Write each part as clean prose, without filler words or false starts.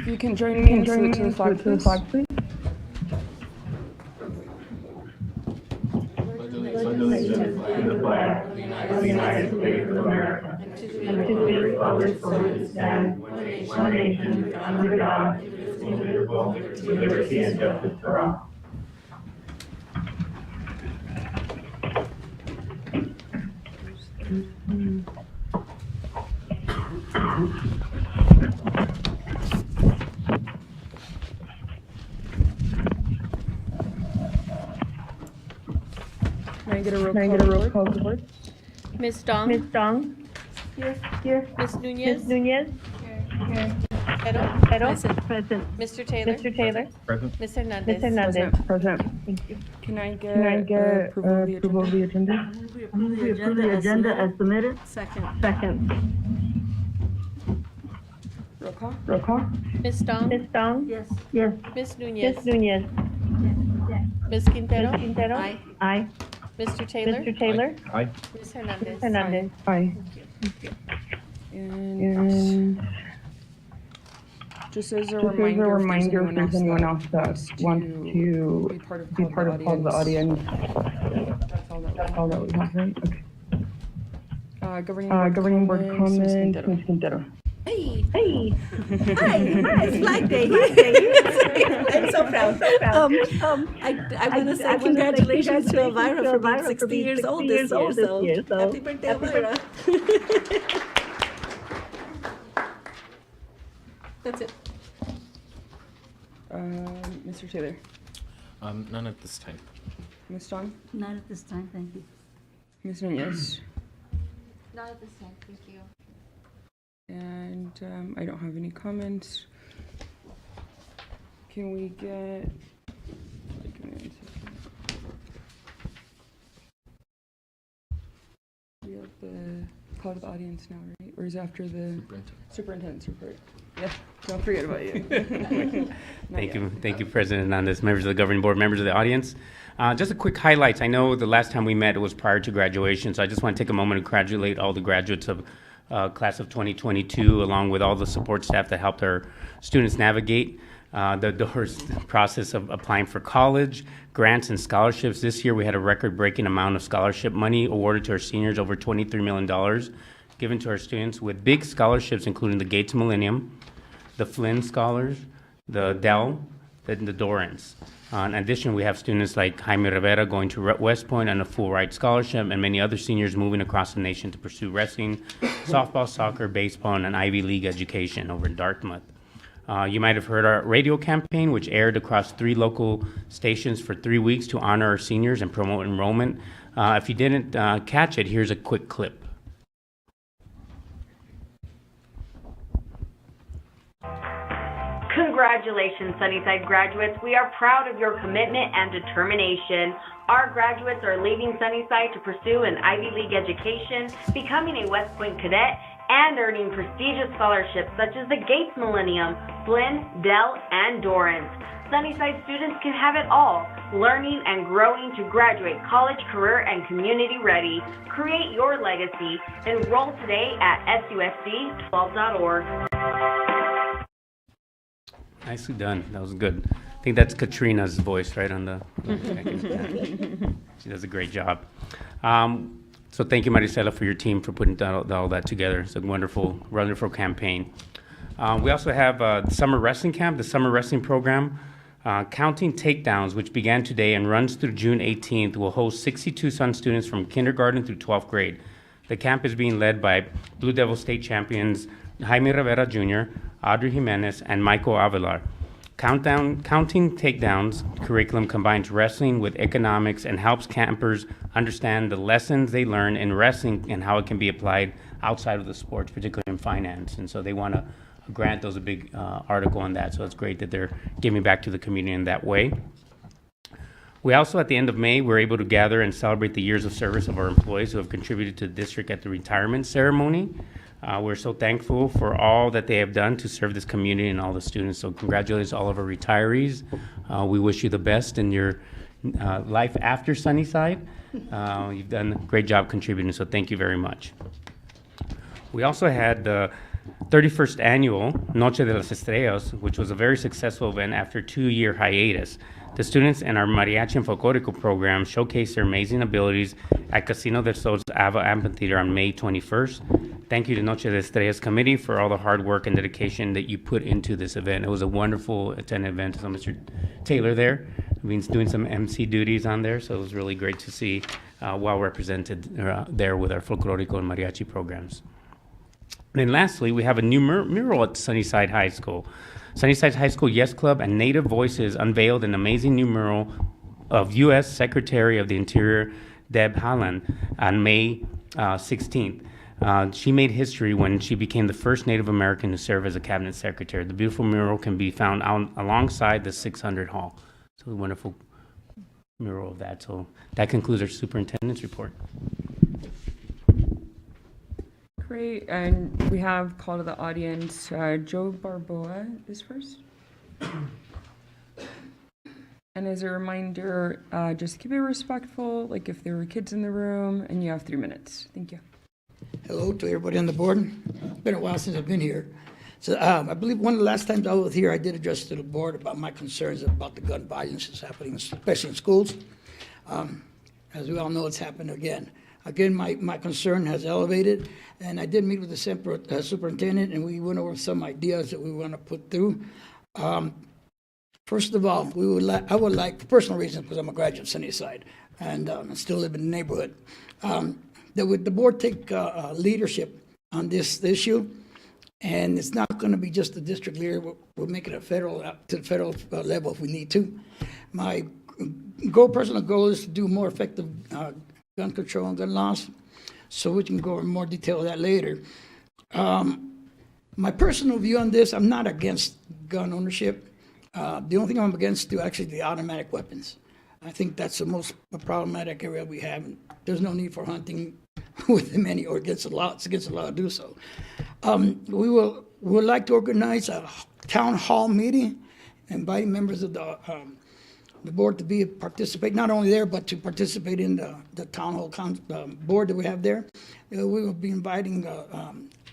You can join me in salute to the flag, please. Allegiance to the flag of the United States of America and to the republic for which it stands, one nation, under God, indivisible, with liberty and justice for all. Can I get a roll call board? Ms. Dong. Ms. Dong? Here. Ms. Nunez. Ms. Nunez? Pero. Present. Mr. Taylor. Mr. Taylor? Present. Ms. Hernandez. Ms. Hernandez? Present. Thank you. Can I get approval of the agenda? We approve the agenda as submitted. Second. Roll call? Ms. Dong. Ms. Dong? Yes. Ms. Nunez. Ms. Nunez? Ms. Quintero. Ms. Quintero? Aye. Aye. Mr. Taylor. Mr. Taylor? Aye. Ms. Hernandez. Ms. Hernandez? Aye. And just as a reminder, if there's anyone else that wants to be part of the audience, that's all that we have, right? Okay. Governing board comments, Ms. Quintero. Hey. Hey. Hi, it's Flag Day. I'm so proud. I want to say congratulations to Elvira for being 60 years old this year. So happy birthday, Elvira. That's it. Mr. Taylor. None at this time. Ms. Dong. Not at this time, thank you. Ms. Nunez. Not at this time, thank you. And I don't have any comments. Can we get... We have the call to the audience now, right? Or is it after the superintendent's report? Yeah, don't forget about you. Thank you, President Hernandez, members of the governing board, members of the audience. Just a quick highlights. I know the last time we met it was prior to graduation, so I just want to take a moment to congratulate all the graduates of class of 2022, along with all the support staff that helped our students navigate the doors process of applying for college, grants, and scholarships. This year we had a record-breaking amount of scholarship money awarded to our seniors, over $23 million given to our students, with big scholarships including the Gates Millennium, the Flynn Scholars, the Dell, and the Dorrance. In addition, we have students like Jaime Rivera going to West Point on a full ride scholarship, and many other seniors moving across the nation to pursue wrestling, softball, soccer, baseball, and an Ivy League education over in Dartmouth. You might have heard our radio campaign, which aired across 3 local stations for 3 weeks to honor our seniors and promote enrollment. If you didn't catch it, here's a quick clip. Congratulations, Sunnyside graduates. We are proud of your commitment and determination. Our graduates are leaving Sunnyside to pursue an Ivy League education, becoming a West Point cadet, and earning prestigious scholarships such as the Gates Millennium, Flynn, Dell, and Dorrance. Sunnyside students can have it all, learning and growing to graduate college, career, and community ready. Create your legacy. Enroll today at susd12.org. Nicely done. That was good. I think that's Katrina's voice, right, on the... She does a great job. So thank you, Maricela, for your team for putting all that together. It's a wonderful, wonderful campaign. We also have the Summer Wrestling Camp, the Summer Wrestling Program. Counting Takedowns, which began today and runs through June 18th, will host 62 Sun students from kindergarten through 12th grade. The camp is being led by Blue Devil State champions Jaime Rivera Jr., Audrey Jimenez, and Michael Avelar. Counting Takedowns curriculum combines wrestling with economics and helps campers understand the lessons they learn in wrestling and how it can be applied outside of the sports, particularly in finance. And so they want to grant. There was a big article on that, so it's great that they're giving back to the community in that way. We also, at the end of May, were able to gather and celebrate the years of service of our employees who have contributed to the district at the retirement ceremony. We're so thankful for all that they have done to serve this community and all the students. So congratulations to all of our retirees. We wish you the best in your life after Sunnyside. You've done a great job contributing, so thank you very much. We also had the 31st annual Noche de las Estrellas, which was a very successful event after a 2-year hiatus. The students in our Mariachi and Folklorico program showcased their amazing abilities at Casino del Sol's Ava Amphitheater on May 21st. Thank you to Noche de Estrellas Committee for all the hard work and dedication that you put into this event. It was a wonderful attended event. So Mr. Taylor there, doing some MC duties on there, so it was really great to see well represented there with our Folklorico and Mariachi programs. And then lastly, we have a new mural at Sunnyside High School. Sunnyside High School Yes Club and Native Voices unveiled an amazing new mural of U.S. Secretary of the Interior Deb Haaland on May 16th. She made history when she became the first Native American to serve as a cabinet secretary. The beautiful mural can be found alongside the 600 Hall. So a wonderful mural of that. So that concludes our superintendent's report. Great, and we have call to the audience. Joe Barboa is first. And as a reminder, just keep it respectful, like if there were kids in the room, and you have 3 minutes. Thank you. Hello to everybody on the board. It's been a while since I've been here. So I believe one of the last times I was here, I did address to the board about my concerns about the gun violence that's happening, especially in schools. As we all know, it's happened again. Again, my concern has elevated, and I did meet with the superintendent, and we went over some ideas that we want to put through. First of all, I would like, for personal reasons, because I'm a graduate of Sunnyside, and I still live in the neighborhood, that would the board take leadership on this issue, and it's not going to be just the district leader. We'll make it to the federal level if we need to. My personal goal is to do more effective gun control and gun laws, so we can go over more detail of that later. My personal view on this, I'm not against gun ownership. The only thing I'm against is actually the automatic weapons. I think that's the most problematic area we have. There's no need for hunting with them or against the law. It's against the law to do so. We would like to organize a town hall meeting, inviting members of the board to participate, not only there, but to participate in the town hall board that we have there. We will be inviting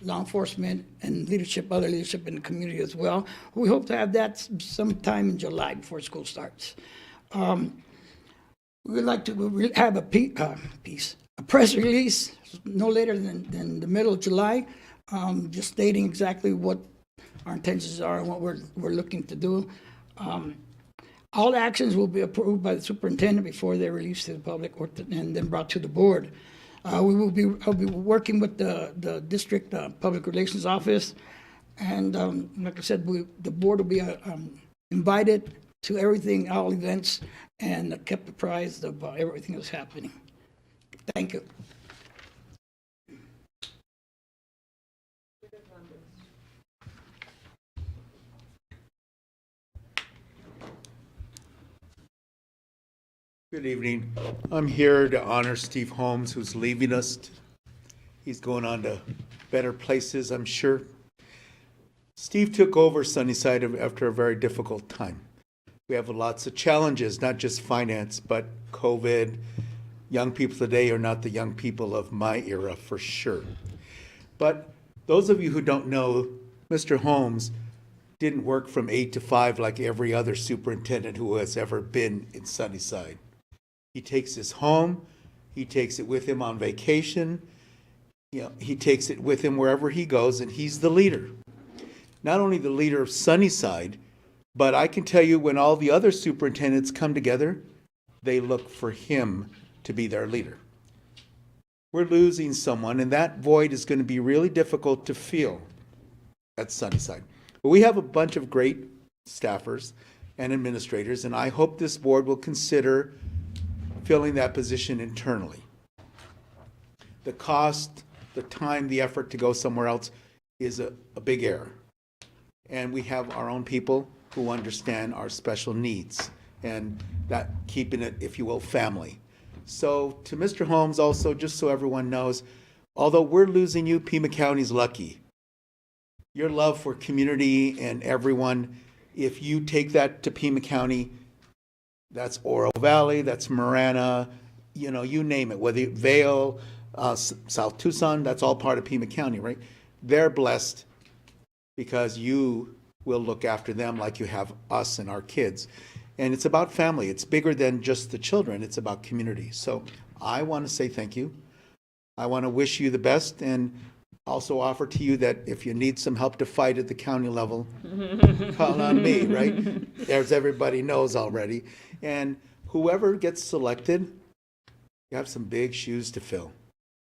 law enforcement and other leadership in the community as well. We hope to have that sometime in July before school starts. We would like to have a press release no later than the middle of July, just stating exactly what our intentions are and what we're looking to do. All actions will be approved by the superintendent before they're released to the public and then brought to the board. I'll be working with the district public relations office, and like I said, the board will be invited to everything, all events, and kept apprised of everything that's happening. Thank you. Good evening. I'm here to honor Steve Holmes, who's leaving us. He's going on to better places, I'm sure. Steve took over Sunnyside after a very difficult time. We have lots of challenges, not just finance, but COVID. Young people today are not the young people of my era, for sure. But those of you who don't know, Mr. Holmes didn't work from 8 to 5 like every other superintendent who has ever been in Sunnyside. He takes his home, he takes it with him on vacation, he takes it with him wherever he goes, and he's the leader. Not only the leader of Sunnyside, but I can tell you when all the other superintendents come together, they look for him to be their leader. We're losing someone, and that void is going to be really difficult to fill at Sunnyside. But we have a bunch of great staffers and administrators, and I hope this board will consider filling that position internally. The cost, the time, the effort to go somewhere else is a big error. And we have our own people who understand our special needs and that keeping it, if you will, family. So to Mr. Holmes also, just so everyone knows, although we're losing you, Pima County's lucky. Your love for community and everyone, if you take that to Pima County, that's Oro Valley, that's Marana, you name it, whether Vail, South Tucson, that's all part of Pima County, right? They're blessed because you will look after them like you have us and our kids. And it's about family. It's bigger than just the children. It's about community. So I want to say thank you. I want to wish you the best and also offer to you that if you need some help to fight at the county level, call on me, right? As everybody knows already. And whoever gets selected, you have some big shoes to fill.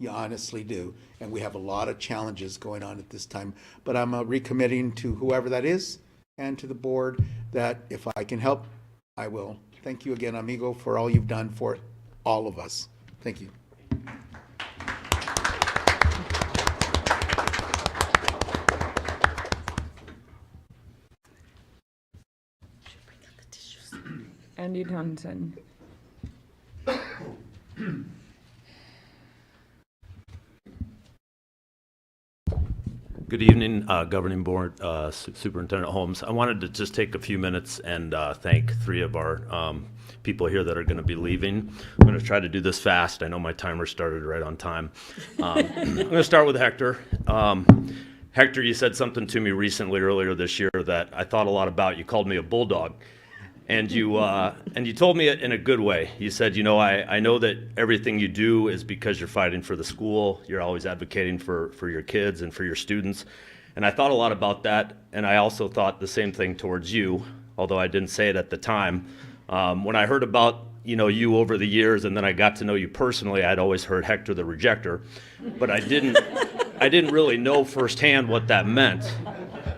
You honestly do. And we have a lot of challenges going on at this time. But I'm recommitting to whoever that is and to the board that if I can help, I will. Thank you again, amigo, for all you've done for all of us. Thank you. Andy Townsend. Good evening, Governing Board, Superintendent Holmes. I wanted to just take a few minutes and thank three of our people here that are going to be leaving. I'm going to try to do this fast. I know my timer started right on time. I'm going to start with Hector. Hector, you said something to me recently earlier this year that I thought a lot about. You called me a bulldog. And you told me it in a good way. You said, you know, I know that everything you do is because you're fighting for the school. You're always advocating for your kids and for your students. And I thought a lot about that. And I also thought the same thing towards you, although I didn't say it at the time. When I heard about, you over the years, and then I got to know you personally, I'd always heard Hector the Rejecter. But I didn't really know firsthand what that meant.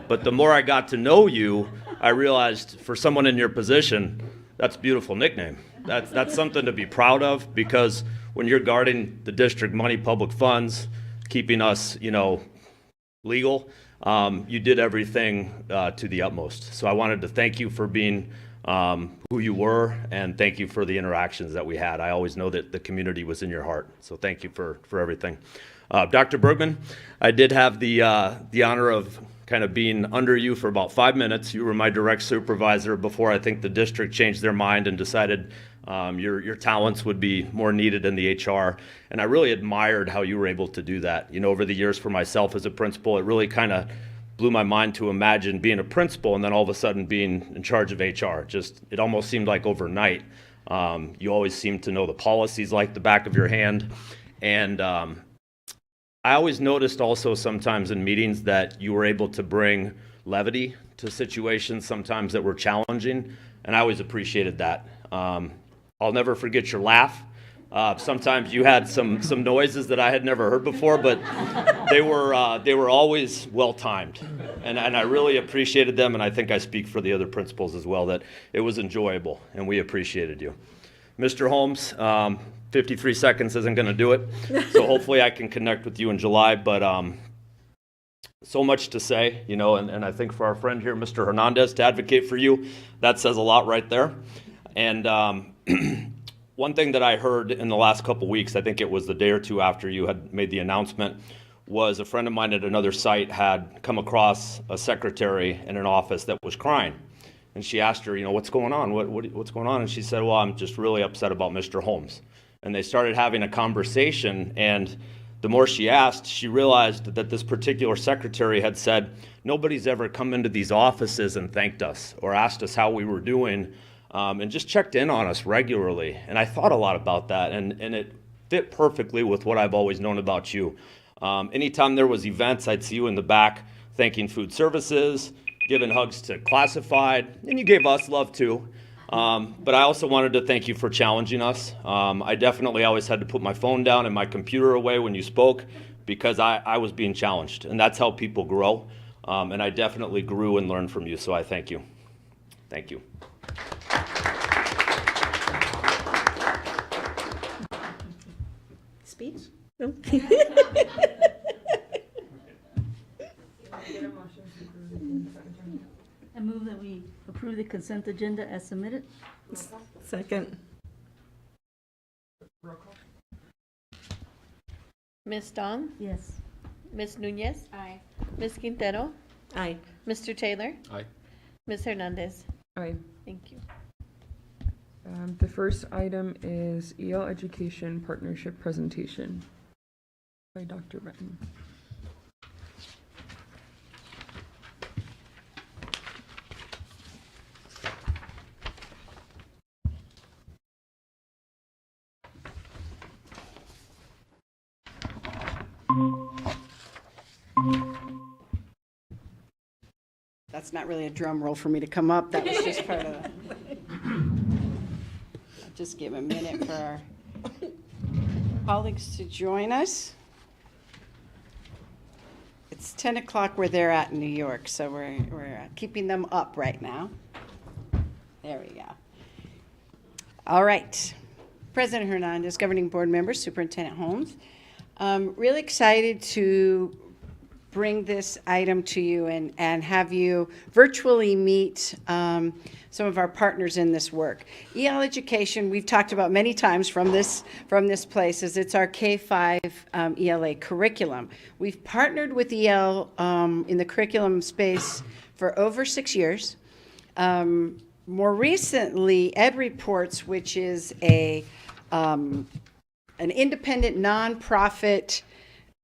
But the more I got to know you, I realized for someone in your position, that's a beautiful nickname. That's something to be proud of, because when you're guarding the district money, public funds, keeping us, legal, you did everything to the utmost. So I wanted to thank you for being who you were, and thank you for the interactions that we had. I always know that the community was in your heart. So thank you for everything. Dr. Bergman, I did have the honor of kind of being under you for about 5 minutes. You were my direct supervisor before I think the district changed their mind and decided your talents would be more needed in the HR. And I really admired how you were able to do that. Over the years for myself as a principal, it really kind of blew my mind to imagine being a principal and then all of a sudden being in charge of HR. It almost seemed like overnight. You always seemed to know the policies like the back of your hand. And I always noticed also sometimes in meetings that you were able to bring levity to situations sometimes that were challenging, and I always appreciated that. I'll never forget your laugh. Sometimes you had some noises that I had never heard before, but they were always well timed, and I really appreciated them, and I think I speak for the other principals as well, that it was enjoyable, and we appreciated you. Mr. Holmes, 53 seconds isn't going to do it, so hopefully I can connect with you in July, but so much to say, and I think for our friend here, Mr. Hernandez, to advocate for you, that says a lot right there. And one thing that I heard in the last couple weeks, I think it was the day or two after you had made the announcement, was a friend of mine at another site had come across a secretary in an office that was crying. And she asked her, what's going on? What's going on? And she said, well, I'm just really upset about Mr. Holmes. And they started having a conversation, and the more she asked, she realized that this particular secretary had said, nobody's ever come into these offices and thanked us or asked us how we were doing, and just checked in on us regularly. And I thought a lot about that, and it fit perfectly with what I've always known about you. Anytime there was events, I'd see you in the back thanking food services, giving hugs to classified, and you gave us love too. But I also wanted to thank you for challenging us. I definitely always had to put my phone down and my computer away when you spoke, because I was being challenged, and that's how people grow. And I definitely grew and learned from you, so I thank you. Thank you. Speech? No? I move that we approve the consent agenda as submitted. Second. Ms. Dong? Yes. Ms. Nunez? Aye. Ms. Quintero? Aye. Mr. Taylor? Aye. Ms. Hernandez? Aye. Thank you. The first item is EL Education Partnership Presentation by Dr. Benton. That's not really a drum roll for me to come up. That was just part of. I'll just give a minute for our colleagues to join us. It's 10 o'clock where they're at in New York, so we're keeping them up right now. There we go. All right. President Hernandez, governing board members, Superintendent Holmes. Really excited to bring this item to you and have you virtually meet some of our partners in this work. EL education, we've talked about many times from this place, is it's our K-5 ELA curriculum. We've partnered with EL in the curriculum space for over 6 years. More recently, Ed Reports, which is an independent nonprofit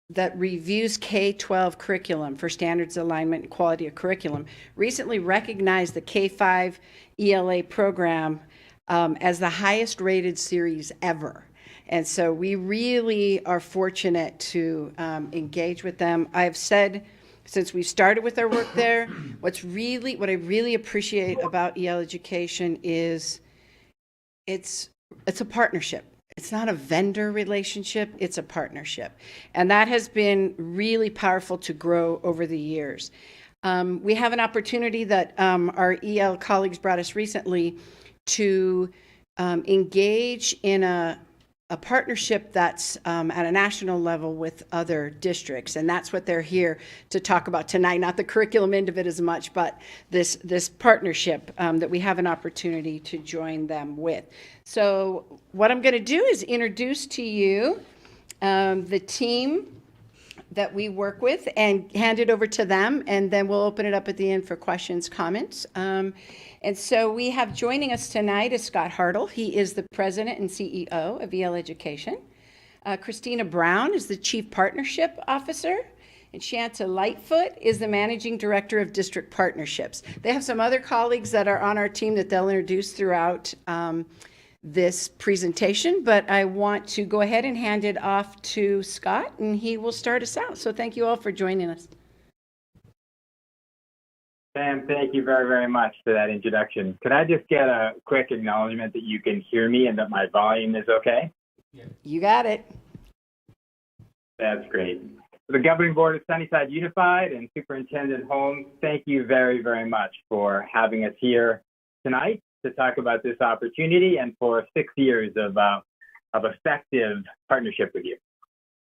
that reviews K-12 curriculum for standards alignment and quality of curriculum, recently recognized the K-5 ELA program as the highest rated series ever. And so we really are fortunate to engage with them. I've said since we started with our work there, what I really appreciate about EL education is it's a partnership. It's not a vendor relationship, it's a partnership. And that has been really powerful to grow over the years. We have an opportunity that our EL colleagues brought us recently to engage in a partnership that's at a national level with other districts. And that's what they're here to talk about tonight, not the curriculum end of it as much, but this partnership that we have an opportunity to join them with. So what I'm going to do is introduce to you the team that we work with and hand it over to them, and then we'll open it up at the end for questions, comments. And so we have joining us tonight is Scott Hartle. He is the president and CEO of EL Education. Christina Brown is the chief partnership officer. And Shanta Lightfoot is the managing director of district partnerships. They have some other colleagues that are on our team that they'll introduce throughout this presentation, but I want to go ahead and hand it off to Scott, and he will start us out. So thank you all for joining us. Sam, thank you very, very much for that introduction. Could I just get a quick acknowledgement that you can hear me and that my volume is okay? You got it. That's great. The Governing Board of Sunnyside Unified and Superintendent Holmes, thank you very, very much for having us here tonight to talk about this opportunity and for 6 years of effective partnership with you.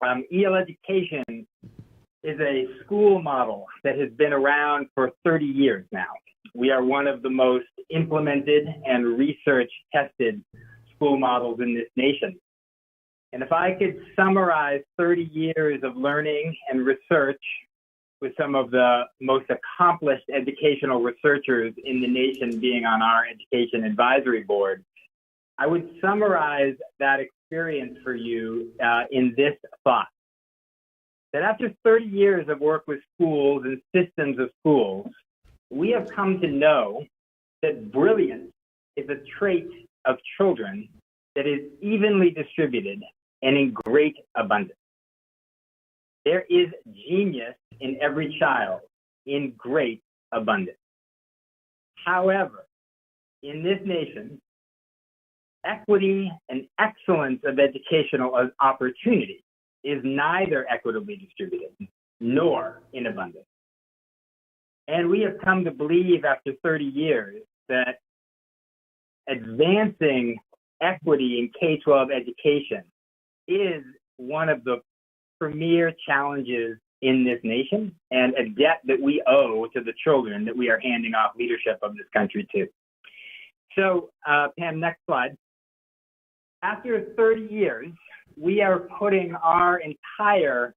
EL Education is a school model that has been around for 30 years now. We are one of the most implemented and research-tested school models in this nation. And if I could summarize 30 years of learning and research with some of the most accomplished educational researchers in the nation being on our education advisory board, I would summarize that experience for you in this thought. That after 30 years of work with schools and systems of schools, we have come to know that brilliance is a trait of children that is evenly distributed and in great abundance. There is genius in every child in great abundance. However, in this nation, equity and excellence of educational opportunity is neither equitably distributed nor in abundance. And we have come to believe after 30 years that advancing equity in K-12 education is one of the premier challenges in this nation and a debt that we owe to the children that we are handing off leadership of this country to. So, Pam, next slide. After 30 years, we are putting our entire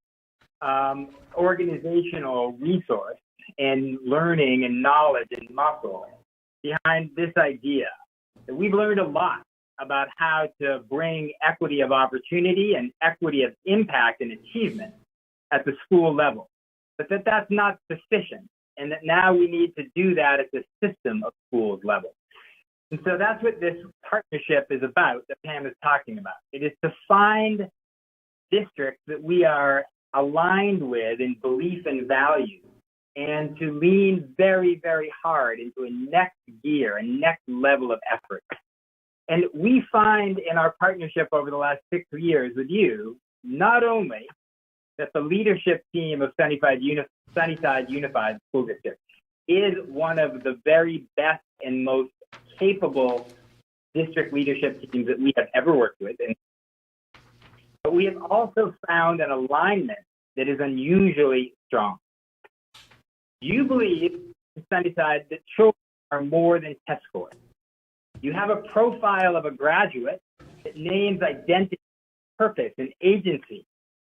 organizational resource and learning and knowledge and muscle behind this idea. That we've learned a lot about how to bring equity of opportunity and equity of impact and achievement at the school level, but that's not sufficient, and that now we need to do that at the system of schools level. And so that's what this partnership is about that Pam is talking about. It is to find districts that we are aligned with in belief and values and to lean very, very hard into a next gear, a next level of effort. And we find in our partnership over the last 6 years with you, not only that the leadership team of Sunnyside Unified School District is one of the very best and most capable district leadership teams that we have ever worked with, but we have also found an alignment that is unusually strong. You believe in Sunnyside that children are more than test scores. You have a profile of a graduate that names identity, purpose, and agency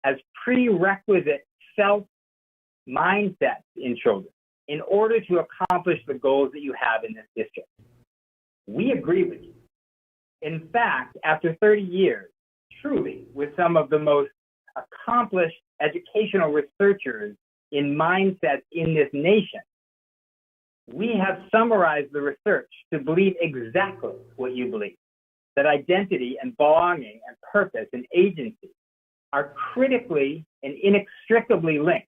as prerequisite self-mindsets in children in order to accomplish the goals that you have in this district. We agree with you. In fact, after 30 years, truly with some of the most accomplished educational researchers in mindsets in this nation, we have summarized the research to believe exactly what you believe, that identity and belonging and purpose and agency are critically and inextricably linked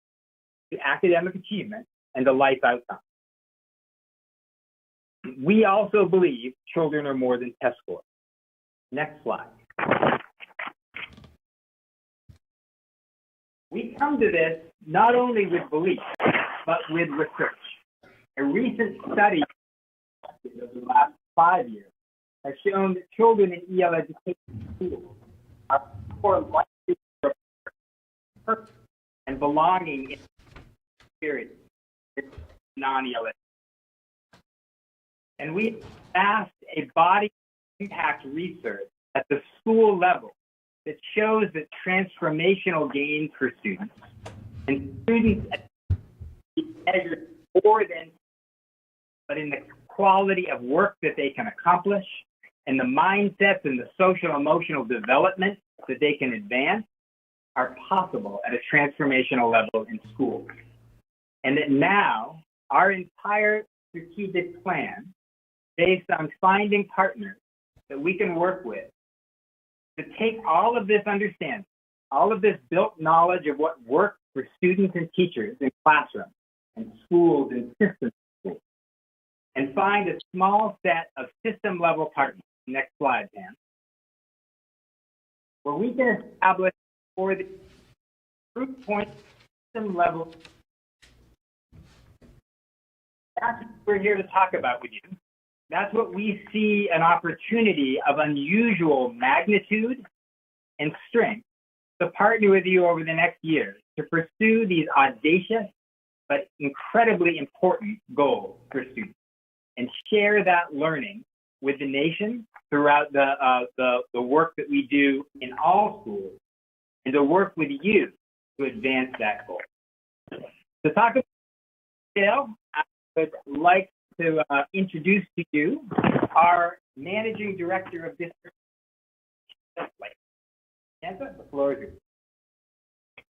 to academic achievement and the life outcome. We also believe children are more than test scores. Next slide. We come to this not only with belief, but with research. A recent study of the last 5 years has shown that children in EL education schools are more likely to report purpose and belonging in experience than non-EL education. And we asked a body impact research at the school level that shows that transformational gains for students and students measured more than, but in the quality of work that they can accomplish and the mindsets and the social emotional development that they can advance are possible at a transformational level in schools. And that now our entire strategic plan, based on finding partners that we can work with, to take all of this understanding, all of this built knowledge of what works for students and teachers in classrooms and schools and systems, and find a small set of system-level partners. Next slide, Pam. Where we can establish for the proof point system level. That's what we're here to talk about with you. That's what we see an opportunity of unusual magnitude and strength to partner with you over the next year to pursue these audacious but incredibly important goals for students and share that learning with the nation throughout the work that we do in all schools and to work with you to advance that goal. To talk about scale, I would like to introduce to you our Managing Director of District. Samantha, the floor is yours.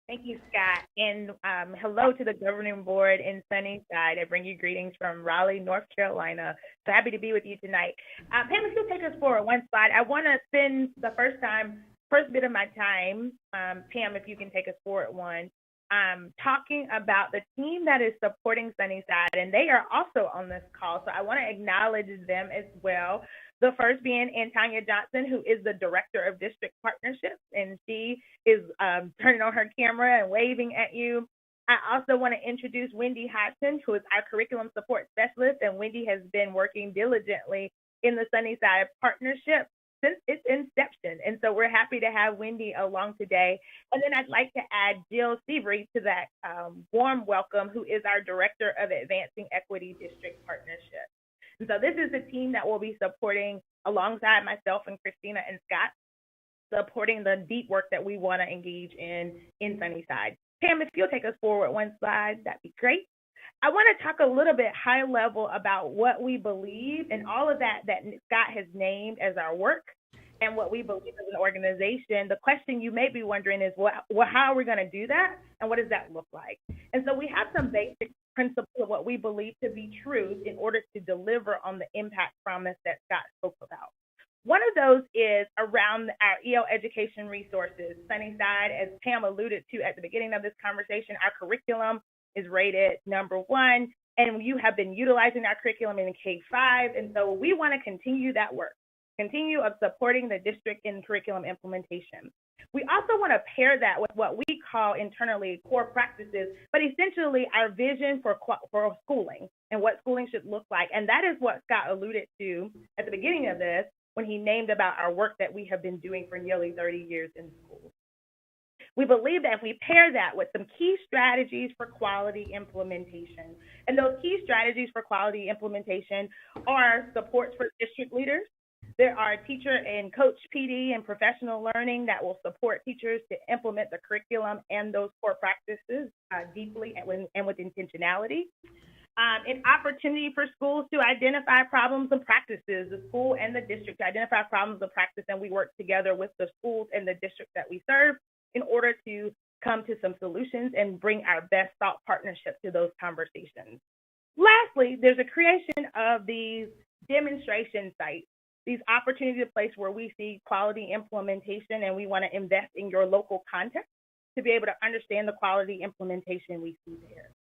Thank you, Scott. And hello to the governing board in Sunnyside. I bring you greetings from Raleigh, North Carolina. So happy to be with you tonight. Pam, if you'll take us forward one slide, I want to spend the first bit of my time, Pam, if you can take us forward one, talking about the team that is supporting Sunnyside, and they are also on this call. So I want to acknowledge them as well. The first being Antanya Johnson, who is the Director of District Partnerships, and she is turning on her camera and waving at you. I also want to introduce Wendy Hodgson, who is our Curriculum Support Specialist, and Wendy has been working diligently in the Sunnyside Partnership since its inception. And so we're happy to have Wendy along today. And then I'd like to add Jill Seavery to that warm welcome, who is our Director of Advancing Equity District Partnership. And so this is the team that will be supporting, alongside myself and Christina and Scott, supporting the deep work that we want to engage in Sunnyside. Pam, if you'll take us forward one slide, that'd be great. I want to talk a little bit high level about what we believe and all of that Scott has named as our work and what we believe as an organization. The question you may be wondering is, how are we going to do that? And what does that look like? And so we have some basic principles of what we believe to be truth in order to deliver on the impact promise that Scott spoke about. One of those is around our EL education resources. Sunnyside, as Pam alluded to at the beginning of this conversation, our curriculum is rated #1, and you have been utilizing our curriculum in K-5, and so we want to continue that work, continue of supporting the district in curriculum implementation. We also want to pair that with what we call internally core practices, but essentially our vision for schooling and what schooling should look like. And that is what Scott alluded to at the beginning of this when he named about our work that we have been doing for nearly 30 years in schools. We believe that if we pair that with some key strategies for quality implementation, and those key strategies for quality implementation are supports for district leaders. There are teacher and coach PD and professional learning that will support teachers to implement the curriculum and those core practices deeply and with intentionality. An opportunity for schools to identify problems and practices, the school and the district to identify problems and practice, and we work together with the schools and the district that we serve in order to come to some solutions and bring our best thought partnership to those conversations. Lastly, there's a creation of these demonstration sites, these opportunity place where we see quality implementation, and we want to invest in your local context to be able to understand the quality implementation we see there.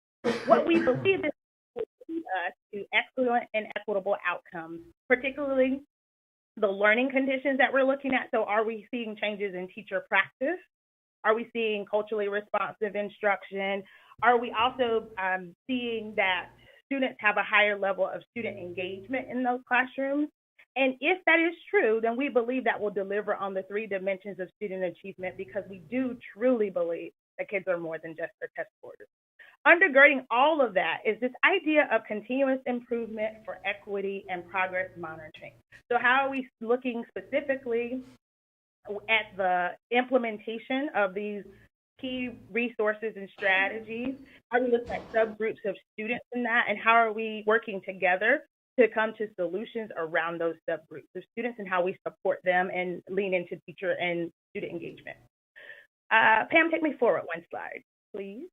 What we believe is will lead us to excellent and equitable outcomes, particularly the learning conditions that we're looking at. So are we seeing changes in teacher practice? Are we seeing culturally responsive instruction? Are we also seeing that students have a higher level of student engagement in those classrooms? And if that is true, then we believe that will deliver on the 3 dimensions of student achievement, because we do truly believe that kids are more than just their test scores. Undergirding all of that is this idea of continuous improvement for equity and progress monitoring. So how are we looking specifically at the implementation of these key resources and strategies? How are we looking at subgroups of students in that? And how are we working together to come to solutions around those subgroups of students and how we support them and lean into teacher and student engagement? Pam, take me forward 1 slide, please.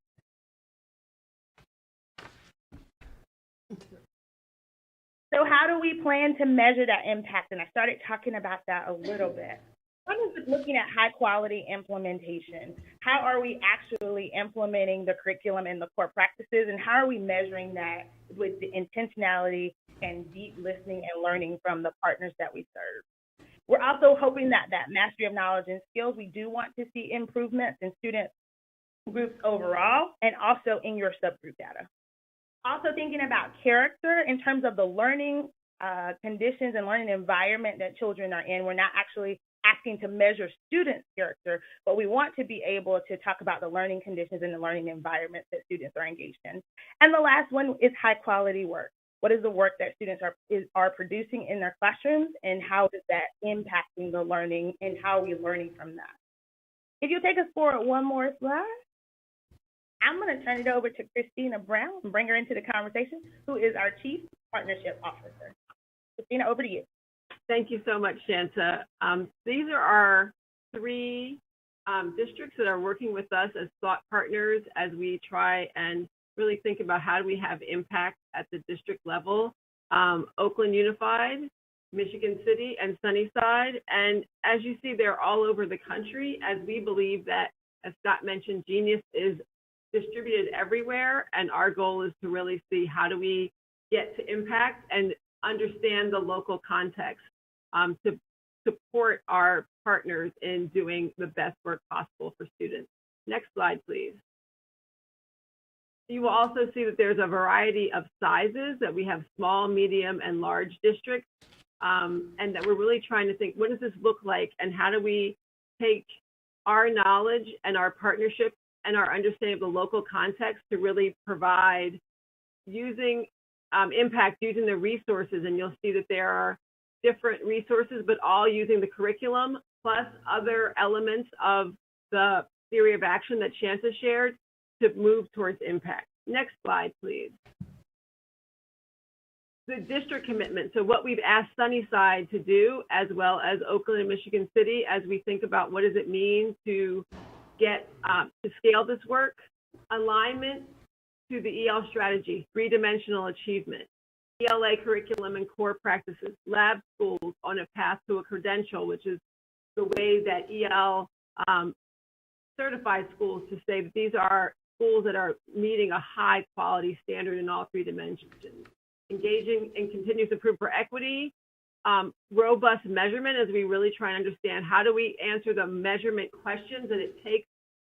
So how do we plan to measure that impact? And I started talking about that a little bit. One is looking at high quality implementation. How are we actually implementing the curriculum and the core practices, and how are we measuring that with the intentionality and deep listening and learning from the partners that we serve? We're also hoping that mastery of knowledge and skills, we do want to see improvements in student groups overall and also in your subgroup data. Also thinking about character in terms of the learning conditions and learning environment that children are in. We're not actually asking to measure student character, but we want to be able to talk about the learning conditions and the learning environment that students are engaged in. And the last one is high quality work. What is the work that students are producing in their classrooms, and how is that impacting the learning, and how are we learning from that? If you take us forward 1 more slide, I'm going to turn it over to Christina Brown and bring her into the conversation, who is our Chief Partnership Officer. Christina, over to you. Thank you so much, Shanta. These are our 3 districts that are working with us as thought partners as we try and really think about how do we have impact at the district level. Oakland Unified, Michigan City, and Sunnyside. And as you see, they're all over the country, as we believe that, as Scott mentioned, Genius is distributed everywhere, and our goal is to really see how do we get to impact and understand the local context to support our partners in doing the best work possible for students. Next slide, please. You will also see that there's a variety of sizes, that we have small, medium, and large districts, and that we're really trying to think, what does this look like, and how do we take our knowledge and our partnership and our understanding of the local context to really provide using impact using the resources. And you'll see that there are different resources, but all using the curriculum plus other elements of the theory of action that Shanta shared to move towards impact. Next slide, please. The district commitment. So what we've asked Sunnyside to do, as well as Oakland and Michigan City, as we think about what does it mean to get to scale this work, alignment to the EL strategy, 3-dimensional achievement, ELA curriculum and core practices, lab schools on a path to a credential, which is the way that EL certifies schools to say that these are schools that are meeting a high quality standard in all three dimensions. Engaging in continuous improvement for equity, robust measurement as we really try and understand how do we answer the measurement questions that it takes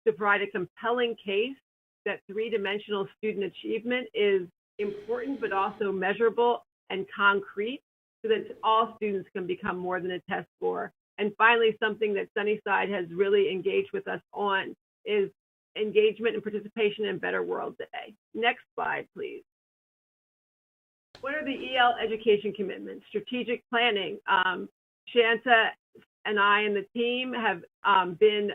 to provide a compelling case that three-dimensional student achievement is important, but also measurable and concrete so that all students can become more than a test score. And finally, something that Sunnyside has really engaged with us on is engagement and participation in Better World Day. Next slide, please. What are the EL education commitments? Strategic planning. Shanta and I and the team have been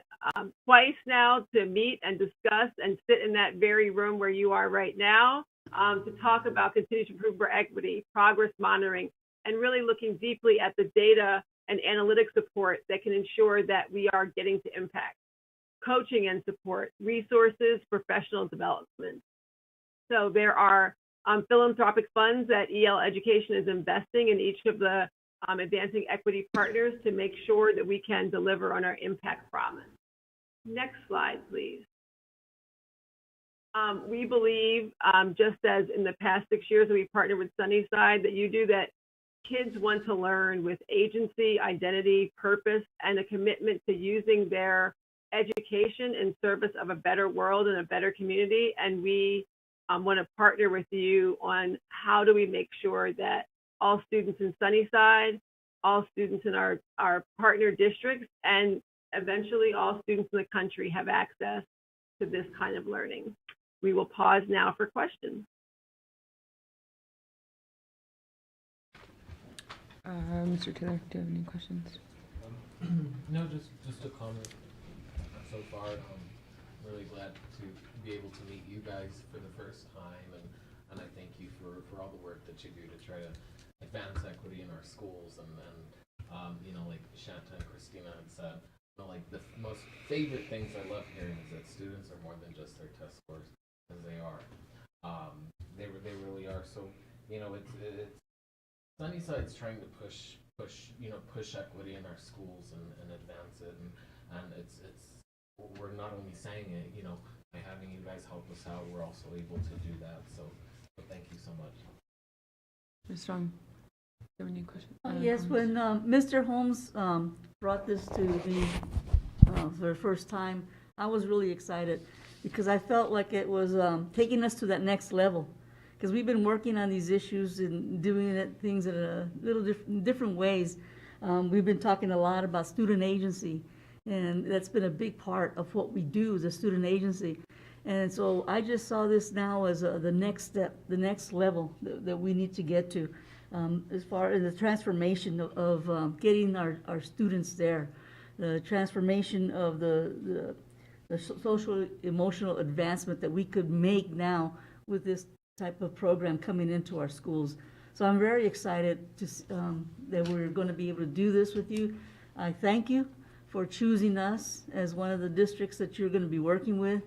twice now to meet and discuss and sit in that very room where you are right now to talk about continuous improvement for equity, progress monitoring, and really looking deeply at the data and analytic support that can ensure that we are getting to impact. Coaching and support, resources, professional development. So there are philanthropic funds that EL Education is investing in each of the advancing equity partners to make sure that we can deliver on our impact promise. Next slide, please. We believe, just as in the past 6 years that we partnered with Sunnyside, that you do that kids want to learn with agency, identity, purpose, and a commitment to using their education in service of a better world and a better community. And we want to partner with you on how do we make sure that all students in Sunnyside, all students in our partner districts, and eventually all students in the country have access to this kind of learning. We will pause now for questions. Mr. Taylor, do you have any questions? No, just a comment. So far, I'm really glad to be able to meet you guys for the first time, and I thank you for all the work that you do to try to advance equity in our schools. And you know, like Shanta and Christina had said, you know, like the most favorite things I love hearing is that students are more than just their test scores, because they are. They really are. So you know, it's Sunnyside's trying to push equity in our schools and advance it, and it's we're not only saying it, you know, by having you guys help us out, we're also able to do that. So thank you so much. Ms. Strong, do you have any questions? Yes, when Mr. Holmes brought this to me for the first time, I was really excited because I felt like it was taking us to that next level. Because we've been working on these issues and doing things in a little different ways. We've been talking a lot about student agency, and that's been a big part of what we do as a student agency. And so I just saw this now as the next step, the next level that we need to get to, as far as the transformation of getting our students there, the transformation of the social emotional advancement that we could make now with this type of program coming into our schools. So I'm very excited to, that we're going to be able to do this with you. I thank you for choosing us as one of the districts that you're going to be working with.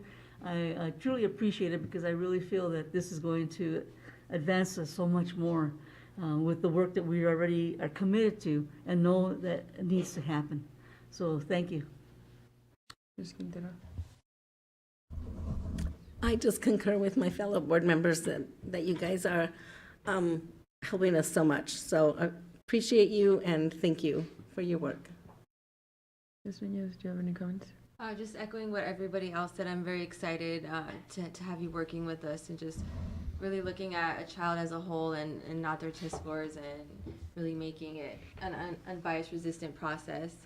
I truly appreciate it because I really feel that this is going to advance us so much more with the work that we already are committed to and know that it needs to happen. So thank you. Ms. Quintero. I just concur with my fellow board members that you guys are helping us so much. So I appreciate you and thank you for your work. Ms. Munoz, do you have any comments? Just echoing what everybody else said, I'm very excited to have you working with us and just really looking at a child as a whole and not their test scores and really making it an unbiased, resistant process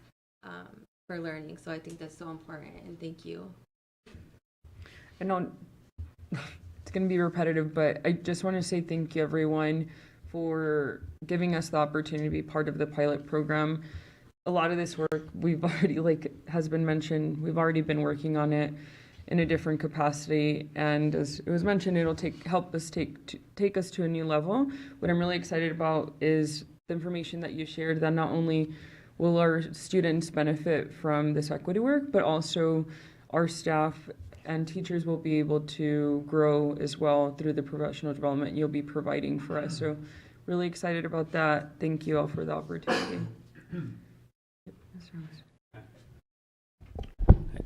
for learning. So I think that's so important, and thank you. I know it's going to be repetitive, but I just want to say thank you, everyone, for giving us the opportunity to be part of the pilot program. A lot of this work we've already, like has been mentioned, we've already been working on it in a different capacity, and as it was mentioned, it'll help us take us to a new level. What I'm really excited about is the information that you shared, that not only will our students benefit from this equity work, but also our staff and teachers will be able to grow as well through the professional development you'll be providing for us. So really excited about that. Thank you all for the opportunity.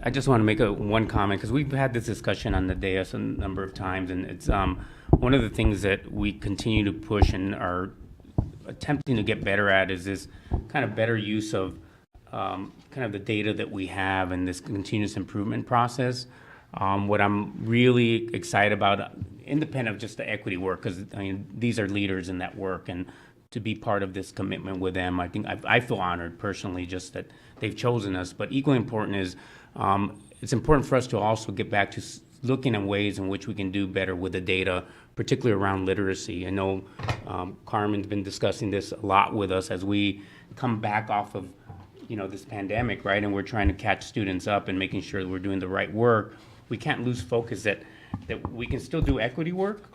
I just want to make one comment, because we've had this discussion on the dais a number of times, and it's one of the things that we continue to push and are attempting to get better at is this kind of better use of kind of the data that we have and this continuous improvement process. What I'm really excited about, independent of just the equity work, because I mean, these are leaders in that work, and to be part of this commitment with them, I think I feel honored personally just that they've chosen us. But equally important is it's important for us to also get back to looking at ways in which we can do better with the data, particularly around literacy. I know Carmen's been discussing this a lot with us as we come back off of this pandemic, right? And we're trying to catch students up and making sure that we're doing the right work. We can't lose focus that we can still do equity work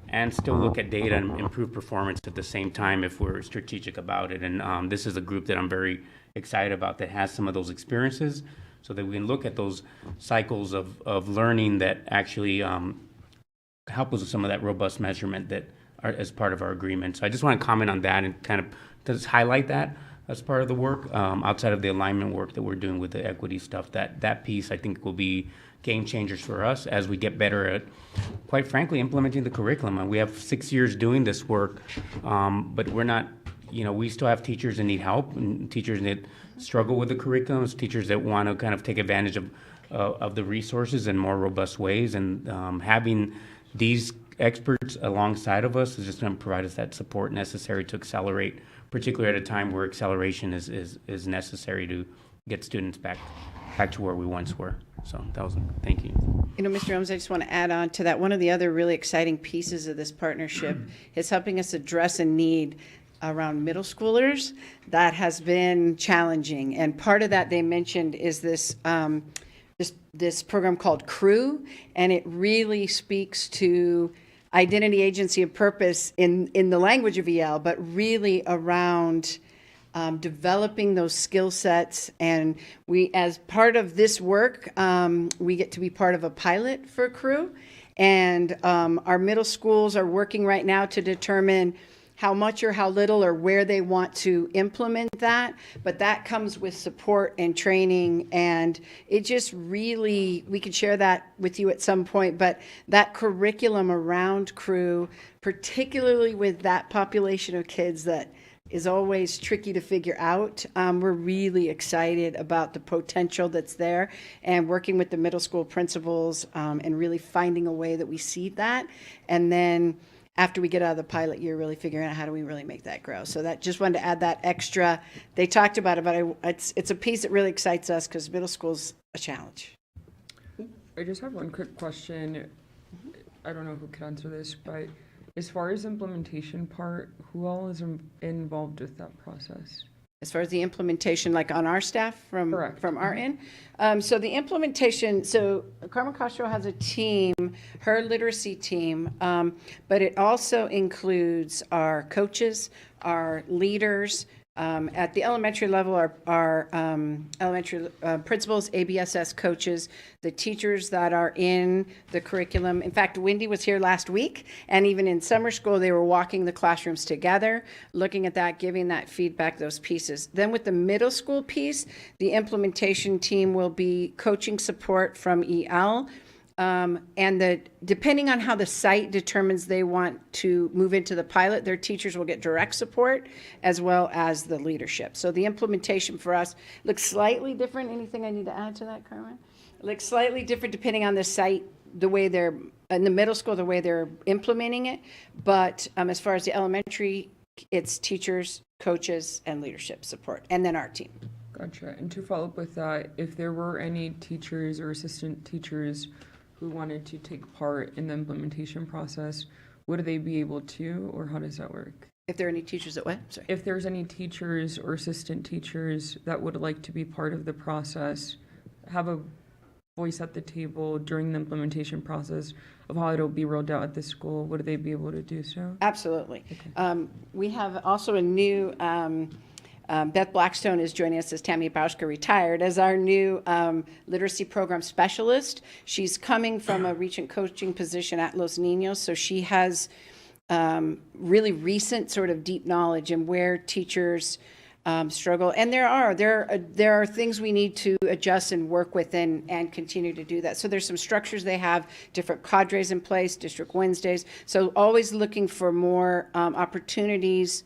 and still look at data and improve performance at the same time if we're strategic about it. And this is a group that I'm very excited about that has some of those experiences, so that we can look at those cycles of learning that actually help us with some of that robust measurement that are as part of our agreement. So I just want to comment on that and kind of just highlight that as part of the work, outside of the alignment work that we're doing with the equity stuff. That piece, I think, will be game changers for us as we get better at, quite frankly, implementing the curriculum. And we have 6 years doing this work, but we're not, we still have teachers that need help, and teachers that struggle with the curriculums, teachers that want to kind of take advantage of the resources in more robust ways. And having these experts alongside of us is just going to provide us that support necessary to accelerate, particularly at a time where acceleration is necessary to get students back to where we once were. So thank you. Mr. Holmes, I just want to add on to that. One of the other really exciting pieces of this partnership is helping us address a need around middle schoolers that has been challenging. And part of that they mentioned is this program called CREW, and it really speaks to identity, agency, and purpose in the language of EL, but really around developing those skill sets. And we, as part of this work, we get to be part of a pilot for CREW. And our middle schools are working right now to determine how much or how little or where they want to implement that. But that comes with support and training. And it just really, we could share that with you at some point, but that curriculum around CREW, particularly with that population of kids that is always tricky to figure out. We're really excited about the potential that's there, and working with the middle school principals and really finding a way that we seed that. And then after we get out of the pilot year, really figuring out how do we really make that grow. So that, just wanted to add that extra. They talked about it, but it's a piece that really excites us because middle school's a challenge. I just have one quick question. I don't know who could answer this, but as far as implementation part, who all is involved with that process? As far as the implementation, like on our staff from our end. So the implementation, so Carmen Castro has a team, her literacy team, but it also includes our coaches, our leaders, at the elementary level, our elementary principals, ABSS coaches, the teachers that are in the curriculum. In fact, Wendy was here last week, and even in summer school, they were walking the classrooms together, looking at that, giving that feedback, those pieces. Then with the middle school piece, the implementation team will be coaching support from EL, and depending on how the site determines they want to move into the pilot, their teachers will get direct support as well as the leadership. So the implementation for us looks slightly different. Anything I need to add to that, Carmen? It looks slightly different depending on the site, the way they're, in the middle school, the way they're implementing it. But as far as the elementary, it's teachers, coaches, and leadership support, and then our team. Gotcha. And to follow up with that, if there were any teachers or assistant teachers who wanted to take part in the implementation process, would they be able to, or how does that work? If there are any teachers that what? Sorry. If there's any teachers or assistant teachers that would like to be part of the process, have a voice at the table during the implementation process of how it'll be rolled out at the school, would they be able to do so? Absolutely. Okay. We have also a new Beth Blackstone is joining us as Tammy Bauschka retired as our new literacy program specialist. She's coming from a regent coaching position at Los Niños, so she has really recent sort of deep knowledge in where teachers struggle. And there are things we need to adjust and work with and continue to do that. So there's some structures they have, different cadres in place, District Wednesdays. So always looking for more opportunities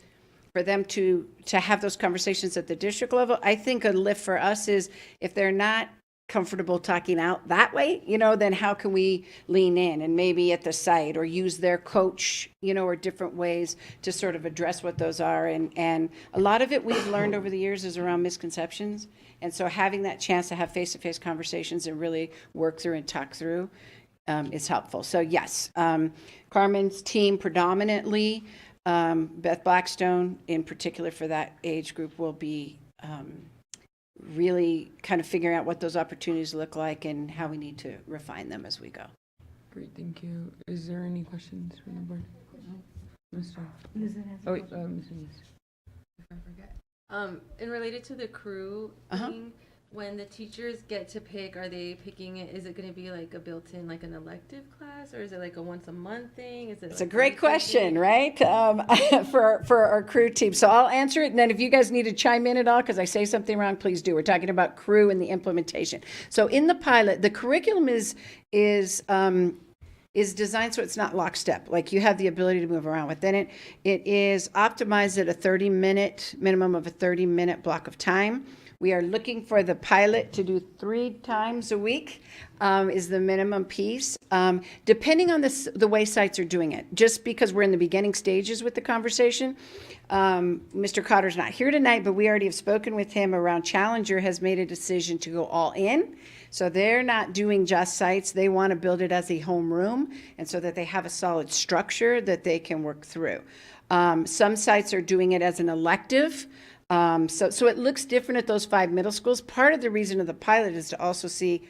for them to have those conversations at the district level. I think a lift for us is if they're not comfortable talking out that way, then how can we lean in and maybe at the site or use their coach, or different ways to sort of address what those are. And a lot of it we've learned over the years is around misconceptions. And so having that chance to have face-to-face conversations and really work through and talk through is helpful. So yes, Carmen's team predominantly, Beth Blackstone in particular for that age group will be really kind of figuring out what those opportunities look like and how we need to refine them as we go. Great, thank you. Is there any questions from the board? Mr. Oh, wait, Ms. Nunez. If I forget. And related to the crew thing, when the teachers get to pick, are they picking it? Is it going to be like a built-in, like an elective class, or is it like a once-a-month thing? Is it? It's a great question, right? For our crew team. So I'll answer it, and then if you guys need to chime in at all, because I say something wrong, please do. We're talking about crew and the implementation. So in the pilot, the curriculum is designed so it's not lockstep. Like you have the ability to move around within it. It is optimized at a 30-minute, minimum of a 30-minute block of time. We are looking for the pilot to do 3 times a week is the minimum piece, depending on the way sites are doing it. Just because we're in the beginning stages with the conversation, Mr. Cotter's not here tonight, but we already have spoken with him around Challenger has made a decision to go all in. So they're not doing just sites. They want to build it as a home room, and so that they have a solid structure that they can work through. Some sites are doing it as an elective. So it looks different at those 5 middle schools. Part of the reason of the pilot is to also see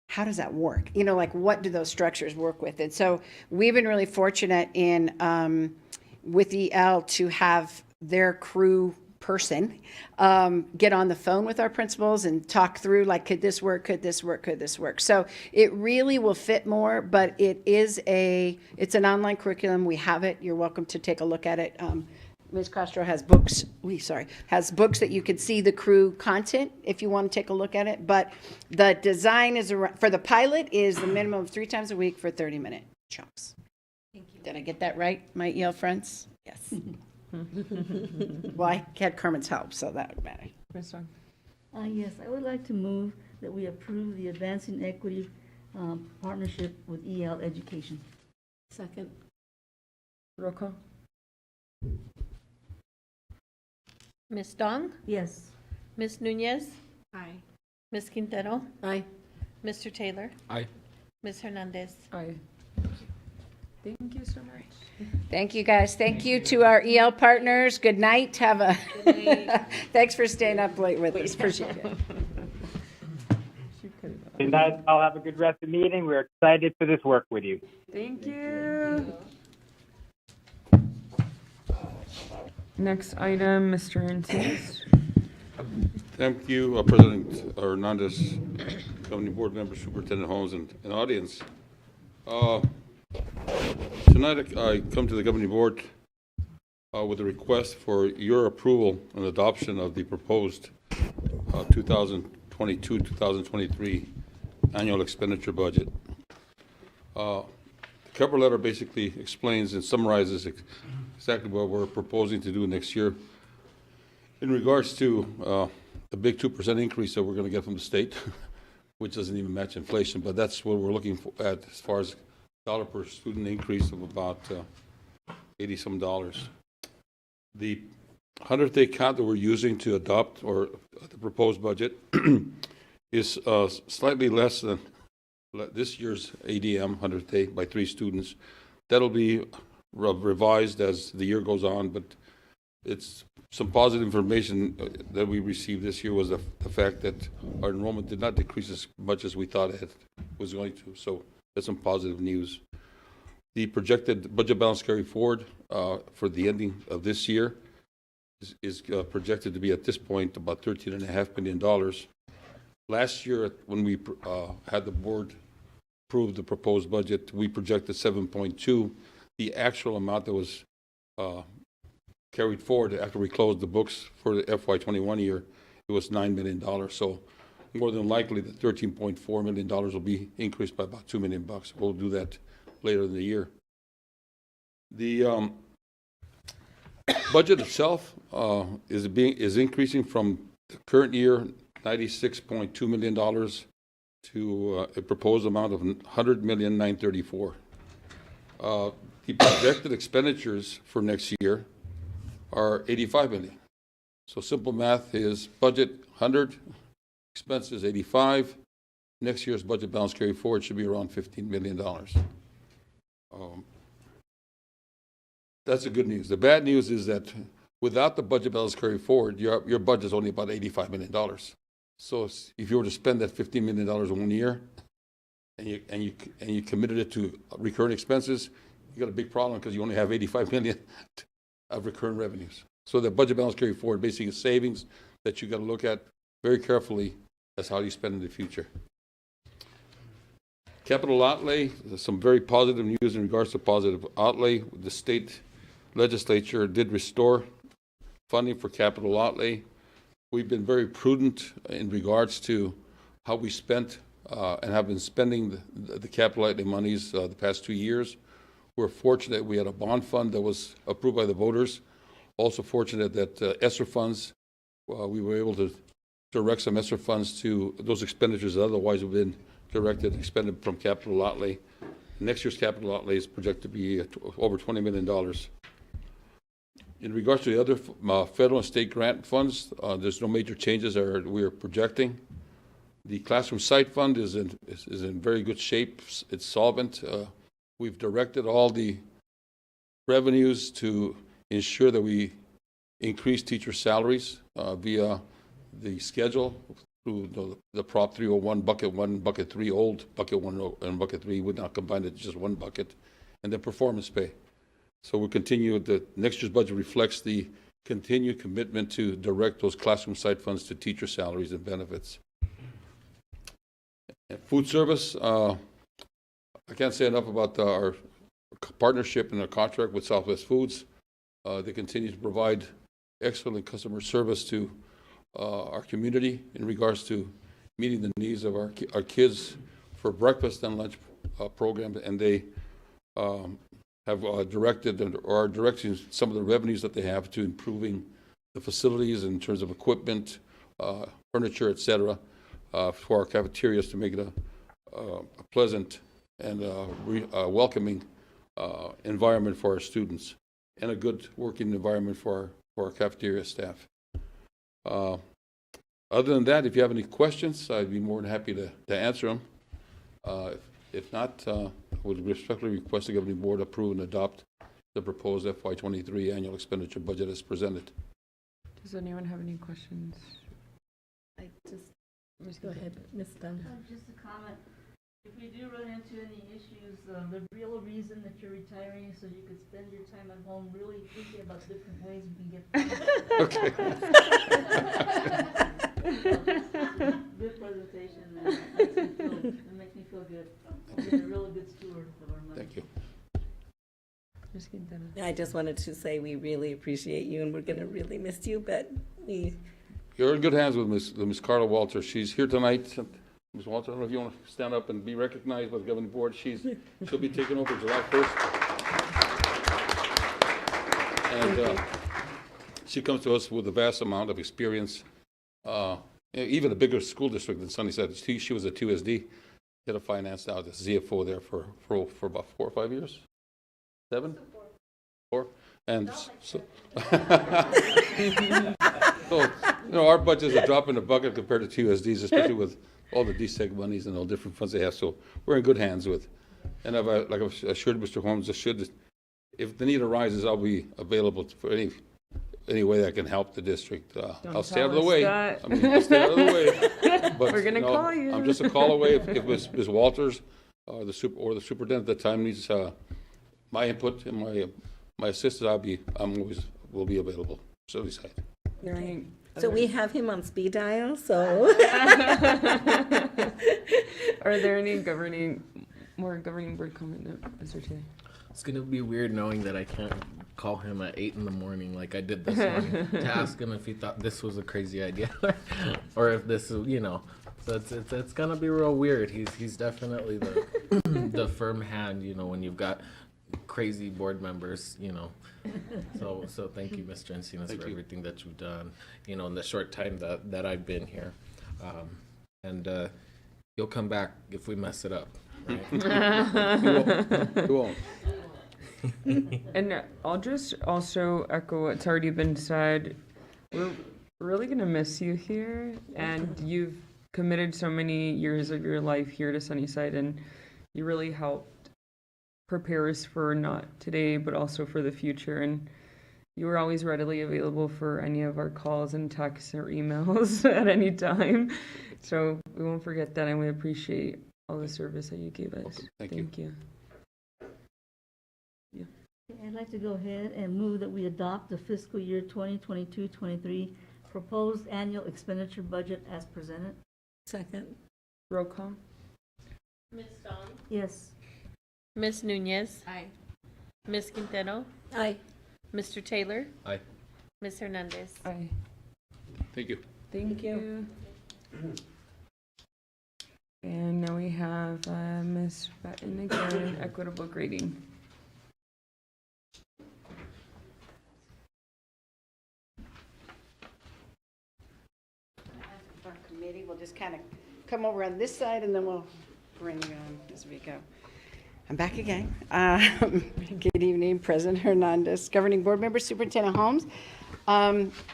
how does that work? Like what do those structures work with? And so we've been really fortunate in with EL to have their crew person get on the phone with our principals and talk through like, could this work? Could this work? Could this work? So it really will fit more, but it's an online curriculum. We have it. You're welcome to take a look at it. Ms. Castro has books, has books that you can see the crew content if you want to take a look at it. But the design is for the pilot is the minimum of 3 times a week for 30-minute chunks. Thank you. Did I get that right, my EL friends? Yes. Well, I had Carmen's help, so that would matter. Yes, I would like to move that we approve the Advancing Equity partnership with EL Education. Second. Roll call. Ms. Dong? Yes. Ms. Nunez? Aye. Ms. Quintero? Aye. Mr. Taylor? Aye. Ms. Hernandez? Aye. Thank you so much. Thank you, guys. Thank you to our EL partners. Good night. Thanks for staying up late with us. Appreciate it. Good night. I'll have a good rest of the meeting. We're excited for this work with you. Thank you. Next item, Mr. Encinas. Thank you, President Hernandez, governing board members, Superintendent Holmes, and audience. Tonight, I come to the governing board with a request for your approval and adoption of the proposed 2022-2023 annual expenditure budget. The cover letter basically explains and summarizes exactly what we're proposing to do next year in regards to a big 2% increase that we're going to get from the state, which doesn't even match inflation, but that's what we're looking for at as far as dollar per student increase of about $80-some. The 100th day count that we're using to adopt or the proposed budget is slightly less than this year's ADM 100th day by 3 students. That'll be revised as the year goes on, but it's some positive information that we received this year was the fact that our enrollment did not decrease as much as we thought it was going to. So that's some positive news. The projected budget balance carry forward for the ending of this year is projected to be at this point about $13.5 million. Last year, when we had the board approve the proposed budget, we projected 7.2. The actual amount that was carried forward after we closed the books for the FY21 year, it was $9 million. So more than likely, the $13.4 million will be increased by about $2 million. We'll do that later in the year. The budget itself is increasing from the current year, $96.2 million to a proposed amount of $100,934,000. The projected expenditures for next year are $85 million. So simple math is budget 100, expenses 85. Next year's budget balance carry forward should be around $15 million. That's the good news. The bad news is that without the budget balance carry forward, your budget is only about $85 million. So if you were to spend that $15 million in 1 year, and you committed it to recurring expenses, you got a big problem because you only have $85 million of recurring revenues. So the budget balance carry forward basically is savings that you got to look at very carefully as how you spend in the future. Capital outlay, some very positive news in regards to positive outlay. The state legislature did restore funding for capital outlay. We've been very prudent in regards to how we spent and have been spending the capital outlay monies the past 2 years. We're fortunate we had a bond fund that was approved by the voters. Also fortunate that ESSER funds, we were able to direct some ESSER funds to those expenditures that otherwise would have been directed, expended from capital outlay. Next year's capital outlay is projected to be over $20 million. In regards to the other federal and state grant funds, there's no major changes we are projecting. The classroom site fund is in very good shape. It's solvent. We've directed all the revenues to ensure that we increase teacher salaries via the schedule through the Prop 301, Bucket 1, Bucket 3, old Bucket 1 and Bucket 3 would not combine it to just one bucket, and then performance pay. So we'll continue. Next year's budget reflects the continued commitment to direct those classroom site funds to teacher salaries and benefits. And food service, I can't say enough about our partnership and our contract with Southwest Foods. They continue to provide excellent customer service to our community in regards to meeting the needs of our kids for breakfast and lunch programs, and they have directed or are directing some of the revenues that they have to improving the facilities in terms of equipment, furniture, etc., for our cafeterias to make it a pleasant and welcoming environment for our students and a good working environment for our cafeteria staff. Other than that, if you have any questions, I'd be more than happy to answer them. If not, I would respectfully request the governing board approve and adopt the proposed FY23 annual expenditure budget as presented. Does anyone have any questions? Go ahead, Ms. Dunn. Just a comment. If we do run into any issues, the real reason that you're retiring is so you could spend your time at home really thinking about different ways we can get good presentation. It makes me feel good. You're a really good steward of our money. Thank you. I just wanted to say we really appreciate you, and we're going to really miss you, but You're in good hands with Ms. Carla Walter. She's here tonight. Ms. Walter, I don't know if you want to stand up and be recognized by the governing board. She'll be taking over July 1st. And she comes to us with a vast amount of experience, even a bigger school district than Sunnyside. She was at 2SD, head of finance now, the CFO there for about 4 or 5 years. 7? 4? And so, so, our budget's a drop in the bucket compared to 2SD's, especially with all the DSEC monies and all different funds they have. So we're in good hands with. And like I've assured Mr. Holmes, if the need arises, I'll be available for any way that I can help the district. I'll stay out of the way. I'll stay out of the way. But, we're going to call you. I'm just a call away. If Ms. Walters or the superintendent at the time needs my input and my assistance, will be available. Sunnyside. okay. So we have him on speed dial, so. Are there any more governing board comment, Mr. Taylor? It's going to be weird knowing that I can't call him at 8 in the morning, like I did this morning, to ask him if he thought this was a crazy idea, or if this is, you know. So it's gonna be real weird. He's definitely the the firm hand, you know, when you've got crazy board members, you know. So thank you, Mr. Encinas, for everything that you've done, you know, in the short time that I've been here. And you'll come back if we mess it up, right? You won't. And I'll just also echo what's already been said. We're really going to miss you here, and you've committed so many years of your life here to Sunnyside, and you really helped prepare us for not today, but also for the future. And you were always readily available for any of our calls and texts or emails at any time. So we won't forget that, and we appreciate all the service that you gave us. Welcome. Thank you. Yeah. I'd like to go ahead and move that we adopt the fiscal year 2022-23 proposed annual expenditure budget as presented. Second. Roll call. Ms. Dawn? Yes. Ms. Nunez? Aye. Ms. Quintero? Aye. Mr. Taylor? Aye. Ms. Hernandez? Aye. Thank you. Thank you. And now we have Ms. Batten again, equitable grading. Our committee will just kind of come over on this side, and then we'll bring you on as we go. I'm back again. Good evening, President Hernandez, Governing Board Members, Superintendent Holmes.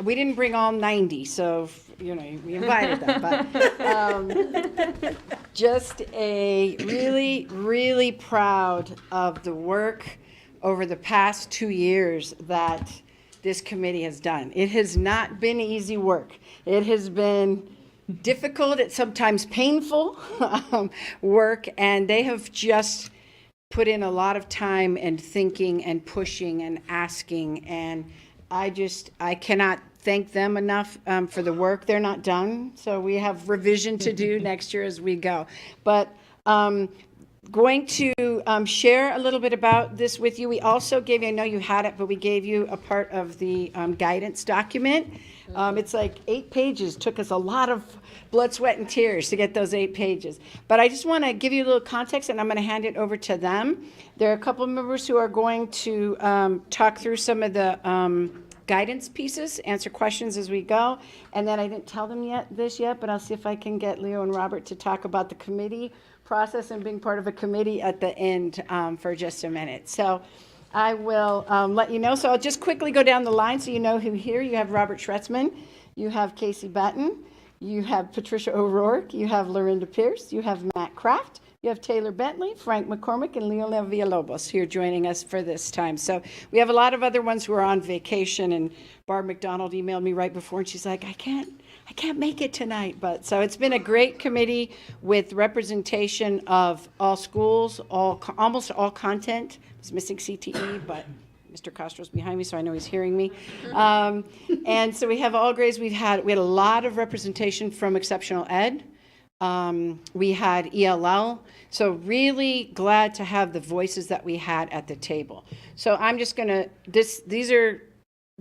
We didn't bring all 90, so, you know, we invited them, but just a really, really proud of the work over the past 2 years that this committee has done. It has not been easy work. It has been difficult, it's sometimes painful work, and they have just put in a lot of time and thinking and pushing and asking, and I cannot thank them enough for the work. They're not done, so we have revision to do next year as we go. But going to share a little bit about this with you. We also gave you, I know you had it, but we gave you a part of the guidance document. It's like 8 pages. Took us a lot of blood, sweat, and tears to get those 8 pages. But I just want to give you a little context, and I'm going to hand it over to them. There are a couple of members who are going to talk through some of the guidance pieces, answer questions as we go. And then I didn't tell them this yet, but I'll see if I can get Leo and Robert to talk about the committee process and being part of a committee at the end for just a minute. So I will let you know. So I'll just quickly go down the line so you know who here. You have Robert Schretzman, you have Casey Batten, you have Patricia O'Rourke, you have Lorinda Pierce, you have Matt Kraft, you have Taylor Bentley, Frank McCormick, and Leonel Villalobos here joining us for this time. So we have a lot of other ones who are on vacation, and Barb McDonald emailed me right before, and she's like, I can't make it tonight. But so it's been a great committee with representation of all schools, almost all content. I was missing CTE, but Mr. Castro's behind me, so I know he's hearing me. And so we have all grades. We had a lot of representation from exceptional ed. We had ELL. So really glad to have the voices that we had at the table. So I'm just gonna,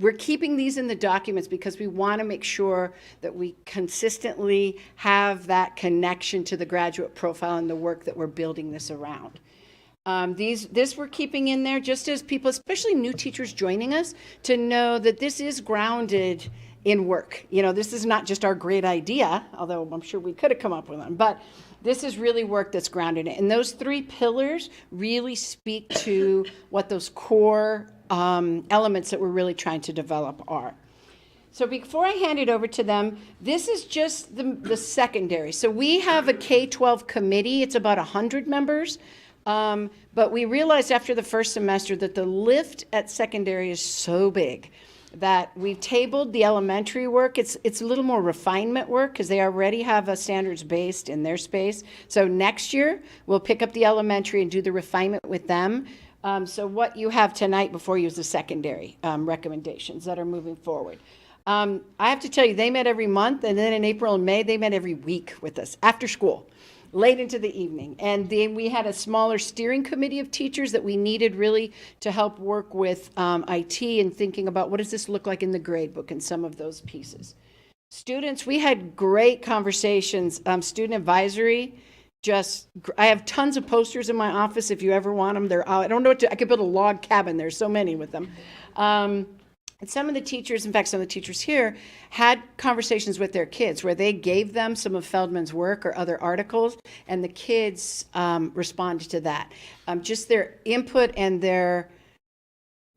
we're keeping these in the documents because we want to make sure that we consistently have that connection to the graduate profile and the work that we're building this around. This we're keeping in there just as people, especially new teachers joining us, to know that this is grounded in work. You know, this is not just our great idea, although I'm sure we could have come up with them, but this is really work that's grounded in it. And those 3 pillars really speak to what those core elements that we're really trying to develop are. So before I hand it over to them, this is just the secondary. So we have a K-12 committee. It's about 100 members. But we realized after the first semester that the lift at secondary is so big that we've tabled the elementary work. It's a little more refinement work because they already have a standards-based in their space. So next year, we'll pick up the elementary and do the refinement with them. So what you have tonight before you is the secondary recommendations that are moving forward. I have to tell you, they met every month, and then in April and May, they met every week with us after school. late into the evening. And then we had a smaller steering committee of teachers that we needed really to help work with IT and thinking about what does this look like in the grade book and some of those pieces. Students, we had great conversations. Student advisory, I have tons of posters in my office if you ever want them. They're out. I don't know I could build a log cabin. There's so many with them. And some of the teachers, in fact, some of the teachers here, had conversations with their kids where they gave them some of Feldman's work or other articles, and the kids responded to that. Just their input and their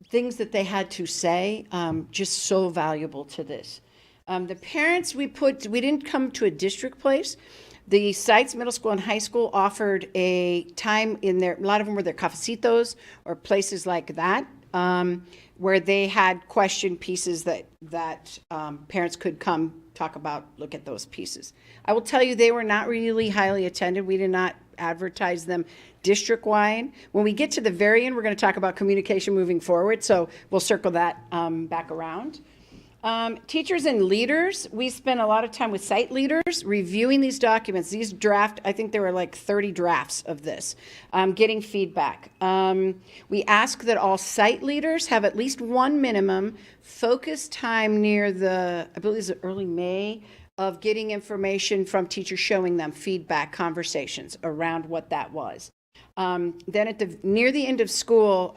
things that they had to say, just so valuable to this. The parents we didn't come to a district place. The sites, middle school and high school, offered a time in there. A lot of them were their cafecitos or places like that, where they had question pieces that parents could come talk about, look at those pieces. I will tell you, they were not really highly attended. We did not advertise them district-wide. When we get to the very end, we're going to talk about communication moving forward, so we'll circle that back around. Teachers and leaders, we spent a lot of time with site leaders reviewing these documents. These I think there were like 30 drafts of this, getting feedback. We ask that all site leaders have at least one minimum focus time near I believe it's early May, of getting information from teachers showing them feedback conversations around what that was. Then near the end of school,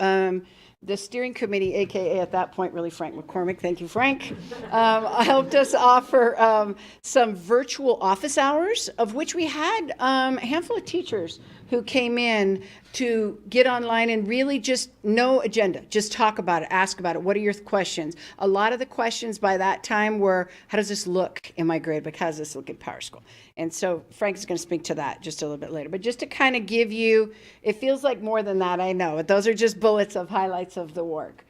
the steering committee, AKA at that point, really Frank McCormick, thank you, Frank, helped us offer some virtual office hours, of which we had a handful of teachers who came in to get online and really just no agenda, just talk about it, ask about it. What are your questions? A lot of the questions by that time were, how does this look in my grade book? How does this look in Power School? And so Frank is going to speak to that just a little bit later. But just to kind of give you, it feels like more than that, I know. But those are just bullets of highlights of the work.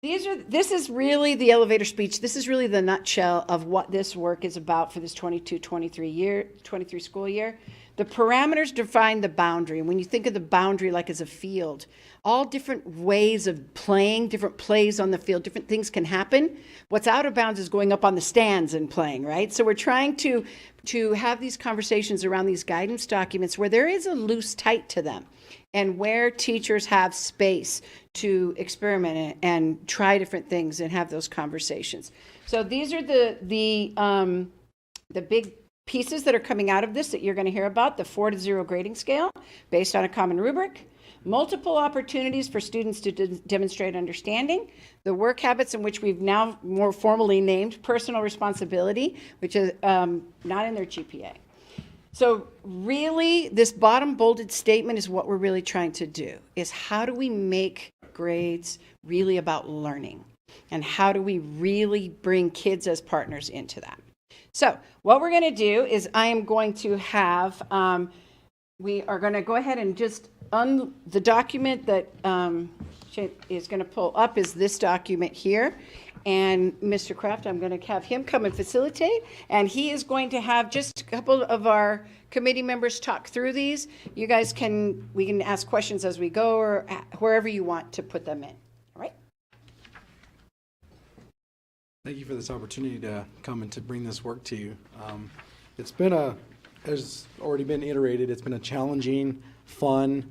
This is really the elevator speech. This is really the nutshell of what this work is about for this 22-23 school year. The parameters define the boundary. And when you think of the boundary like as a field, all different ways of playing, different plays on the field, different things can happen. What's out of bounds is going up on the stands and playing, right? So we're trying to have these conversations around these guidance documents where there is a loose tight to them and where teachers have space to experiment and try different things and have those conversations. So these are the big pieces that are coming out of this that you're going to hear about: the 4 to 0 grading scale based on a common rubric, multiple opportunities for students to demonstrate understanding, the work habits in which we've now more formally named personal responsibility, which is not in their GPA. So really, this bottom bolded statement is what we're really trying to do, is how do we make grades really about learning? And how do we really bring kids as partners into that? So what we're going to do is I am going to have, we are going to go ahead and just, the document that is going to pull up is this document here. And Mr. Kraft, I'm going to have him come and facilitate. And he is going to have just a couple of our committee members talk through these. You guys we can ask questions as we go or wherever you want to put them in. All right? Thank you for this opportunity to come and to bring this work to you. It's been as already been iterated, it's been a challenging, fun,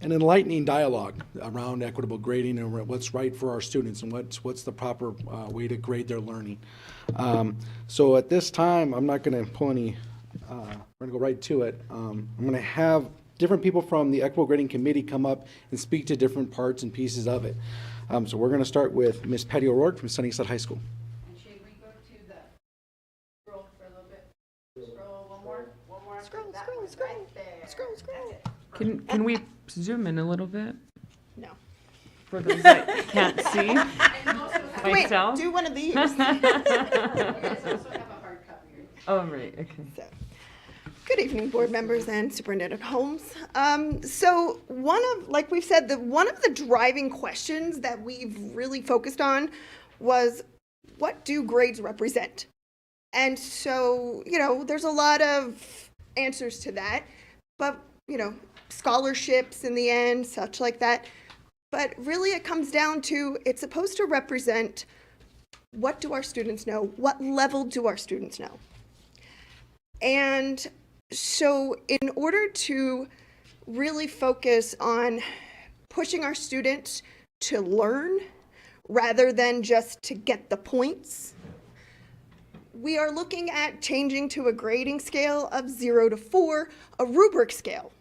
and enlightening dialogue around equitable grading and what's right for our students and what's the proper way to grade their learning. So at this time, I'm not going to pull any, we're going to go right to it. I'm going to have different people from the Equitable Grading Committee come up and speak to different parts and pieces of it. So we're going to start with Ms. Patty O'Rourke from Sunnyside High School. And should we go to the scroll for a little bit? Scroll one more. Scroll. Can we zoom in a little bit? No. For those that can't see. Wait, myself. do one of these. Oh, right, okay. So, good evening, board members and Superintendent Holmes. So like we've said, one of the driving questions that we've really focused on was, what do grades represent? And so, there's a lot of answers to that, but, scholarships in the end, such like that. But really it comes down to, it's supposed to represent, what do our students know? What level do our students know? And So in order to really focus on pushing our students to learn rather than just to get the points, we are looking at changing to a grading scale of 0 to 4, a rubric scale,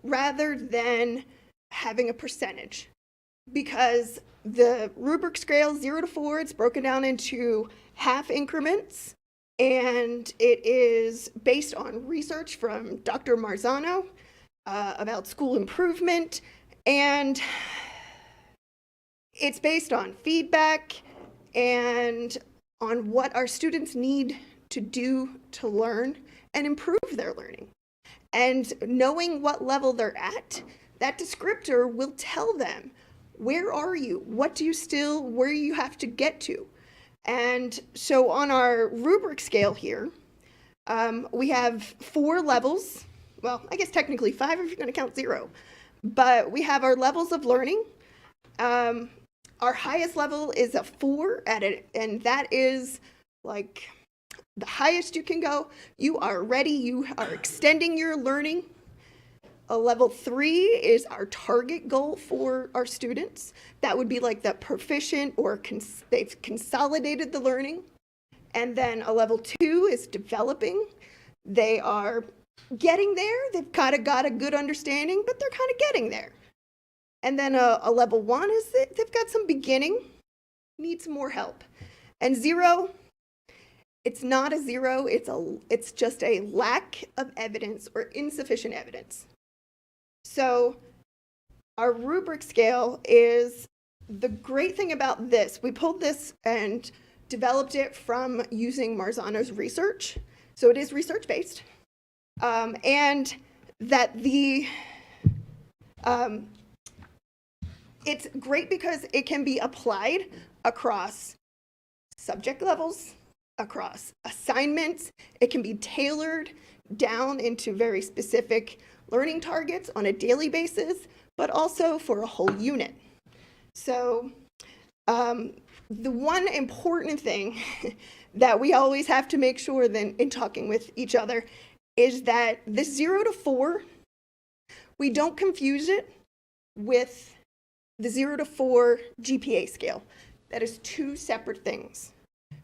rather than having a percentage. Because the rubric scale 0 to 4, it's broken down into half increments, and it is based on research from Dr. Marzano about school improvement, and it's based on feedback and on what our students need to do to learn and improve their learning. And knowing what level they're at, that descriptor will tell them, where are you? What do you still, where you have to get to? And so on our rubric scale here, we have 4 levels. Well, I guess technically 5 if you're going to count 0. But we have our levels of learning. Our highest level is a 4 at it, and that is like the highest you can go. You are ready. You are extending your learning. A level 3 is our target goal for our students. That would be like the proficient, or they've consolidated the learning. And then a level 2 is developing. They are getting there. They've kind of got a good understanding, but they're kind of getting there. And then a level 1 is that they've got some beginning, needs more help. And 0, it's not a 0, it's just a lack of evidence or insufficient evidence. So our rubric scale is, the great thing about this, we pulled this and developed it from using Marzano's research. So it is research-based. And that it's great because it can be applied across subject levels, across assignments. It can be tailored down into very specific learning targets on a daily basis, but also for a whole unit. So the one important thing that we always have to make sure then in talking with each other is that the 0 to 4, we don't confuse it with the 0 to 4 GPA scale. That is 2 separate things,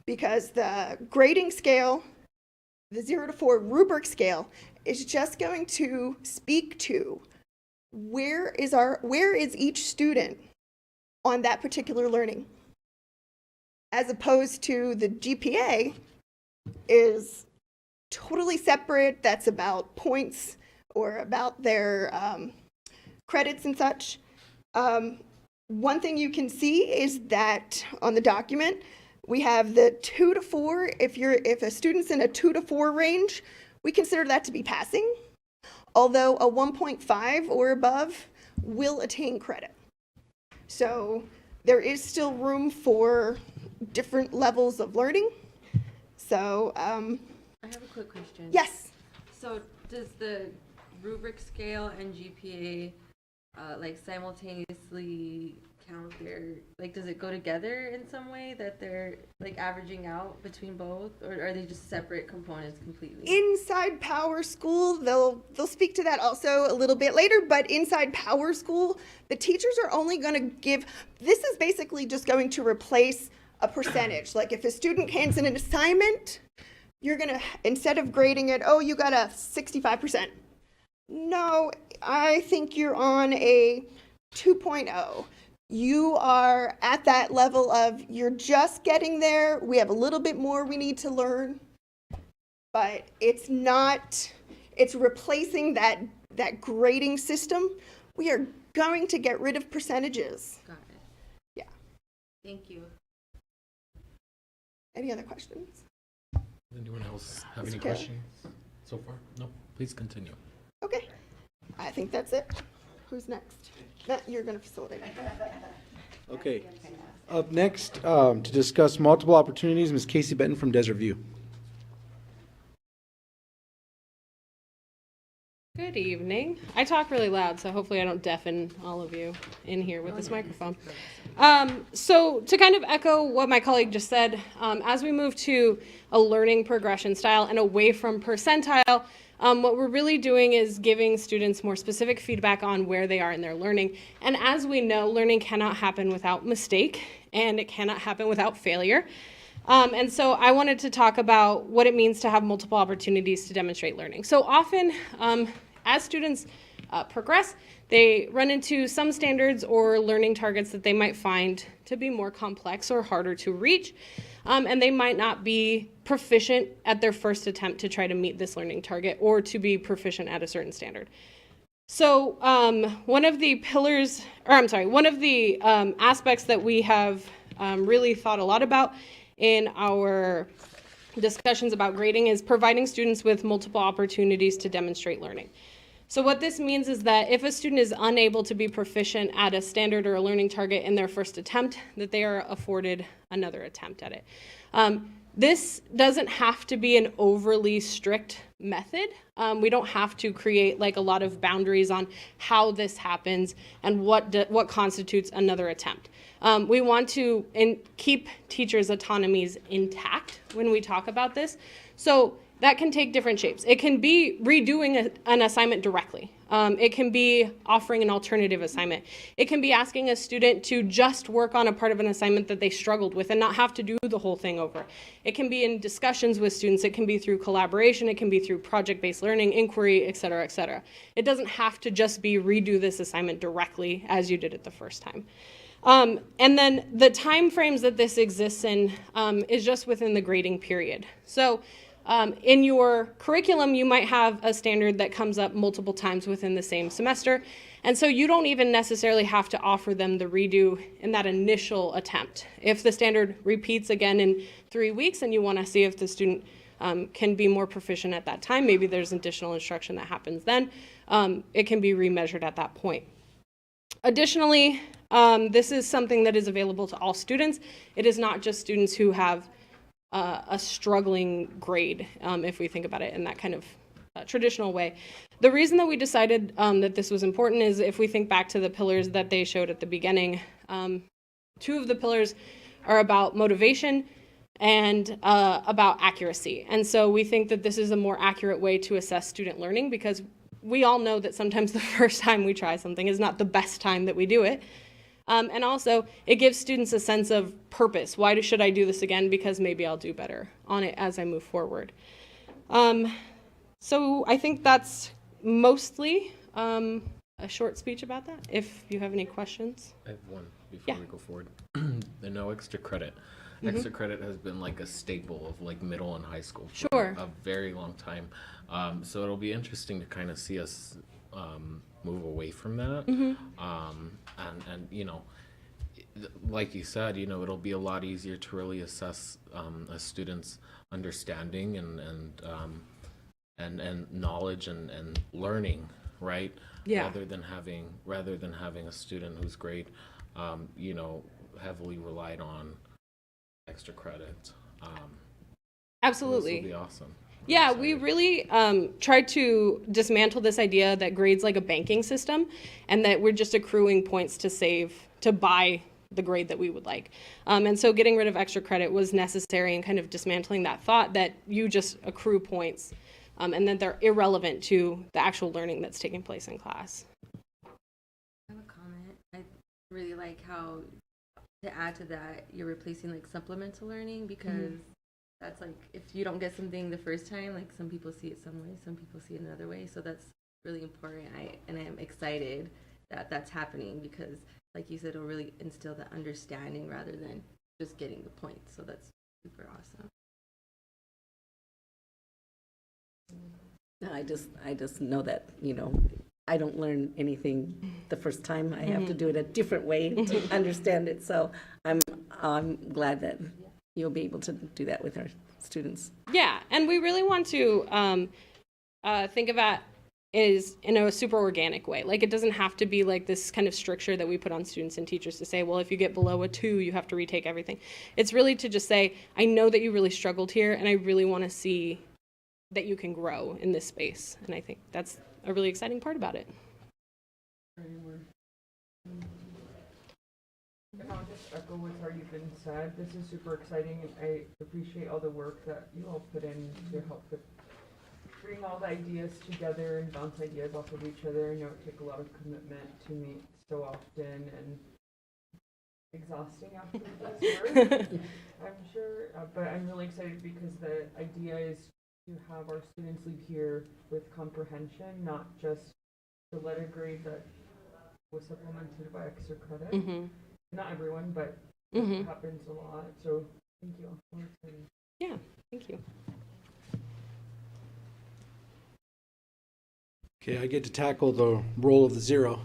because the grading scale, the 0 to 4 rubric scale, is just going to speak to where is each student on that particular learning, as opposed to the GPA is totally separate. That's about points or about their credits and such. One thing you can see is that on the document, we have the 2 to 4. If a student's in a 2 to 4 range, we consider that to be passing, although a 1.5 or above will attain credit. So there is still room for different levels of learning. So I have a quick question. Yes. So does the rubric scale and GPA like simultaneously count their, like, does it go together in some way that they're like averaging out between both, or are they just separate components completely? Inside Power School, they'll speak to that also a little bit later, but inside Power School, the teachers are only going to give, this is basically just going to replace a percentage. Like if a student hands in an assignment, you're going to, instead of grading it, oh, you got a 65%. No, I think you're on a 2.0. You are at that level of, you're just getting there. We have a little bit more we need to learn, but it's not, it's replacing that grading system. We are going to get rid of percentages. Got it. Yeah. Thank you. Any other questions? Anyone else have any Okay. questions so far? No, please continue. Okay. I think that's it. Who's next? You're going to facilitate. Okay. Up next, to discuss multiple opportunities, Ms. Casey Benton from Desert View. Good evening. I talk really loud, so hopefully I don't deafen all of you in here with this microphone. So to kind of echo what my colleague just said, as we move to a learning progression style and away from percentile, what we're really doing is giving students more specific feedback on where they are in their learning. And as we know, learning cannot happen without mistake, and it cannot happen without failure. And so I wanted to talk about what it means to have multiple opportunities to demonstrate learning. So often, as students progress, they run into some standards or learning targets that they might find to be more complex or harder to reach, and they might not be proficient at their first attempt to try to meet this learning target or to be proficient at a certain standard. So one of the aspects that we have really thought a lot about in our discussions about grading is providing students with multiple opportunities to demonstrate learning. So what this means is that if a student is unable to be proficient at a standard or a learning target in their first attempt, that they are afforded another attempt at it. This doesn't have to be an overly strict method. We don't have to create like a lot of boundaries on how this happens and what constitutes another attempt. We want to keep teachers' autonomies intact when we talk about this. So that can take different shapes. It can be redoing an assignment directly. It can be offering an alternative assignment. It can be asking a student to just work on a part of an assignment that they struggled with and not have to do the whole thing over. It can be in discussions with students. It can be through collaboration. It can be through project-based learning, inquiry, et cetera, et cetera. It doesn't have to just be redo this assignment directly as you did it the first time. And then the time frames that this exists in is just within the grading period. So in your curriculum, you might have a standard that comes up multiple times within the same semester. And so you don't even necessarily have to offer them the redo in that initial attempt. If the standard repeats again in 3 weeks and you want to see if the student can be more proficient at that time, maybe there's additional instruction that happens then, it can be remeasured at that point. Additionally, this is something that is available to all students. It is not just students who have a struggling grade, if we think about it in that kind of traditional way. The reason that we decided that this was important is if we think back to the pillars that they showed at the beginning, 2 of the pillars are about motivation and about accuracy. And so we think that this is a more accurate way to assess student learning because we all know that sometimes the first time we try something is not the best time that we do it. And also, it gives students a sense of purpose. Why should I do this again? Because maybe I'll do better on it as I move forward. So I think that's mostly a short speech about that, if you have any questions. I have one before we go forward. The no extra credit. Extra credit has been like a staple of like middle and high school for a very long time. So it'll be interesting to kind of see us move away from that. And you know, like you said, you know, it'll be a lot easier to really assess a student's understanding and knowledge and learning, right? Yeah. Rather than having a student whose grade, you know, heavily relied on extra credit. Absolutely. This will be awesome. Yeah, we really tried to dismantle this idea that grades like a banking system and that we're just accruing points to buy the grade that we would like. And so getting rid of extra credit was necessary and kind of dismantling that thought that you just accrue points and that they're irrelevant to the actual learning that's taking place in class. I have a comment. I really like how, to add to that, you're replacing like supplemental learning because that's like if you don't get something the first time, like some people see it some way, some people see it another way. So that's really important. I am excited that that's happening because, like you said, it'll really instill that understanding rather than just getting the points. So that's super awesome. I just know that, you know, I don't learn anything the first time. I have to do it a different way to understand it. So I'm glad that you'll be able to do that with our students. Yeah, and we really want to think of that is in a super organic way. Like it doesn't have to be like this kind of stricture that we put on students and teachers to say, well, if you get below a 2, you have to retake everything. It's really to just say, I know that you really struggled here and I really want to see that you can grow in this space. And I think that's a really exciting part about it. And I'll just echo what's already been said. This is super exciting, and I appreciate all the work that you all put in to help with bring all the ideas together and bounce ideas off of each other. I know it took a lot of commitment to meet so often and exhausting after this work, I'm sure. But I'm really excited because the idea is to have our students leave here with comprehension, not just the letter grade that was supplemented by extra credit. Mm-hmm. Not everyone, but Mm-hmm. it happens a lot. So thank you. I'm excited. Yeah, thank you. Okay, I get to tackle the role of the zero.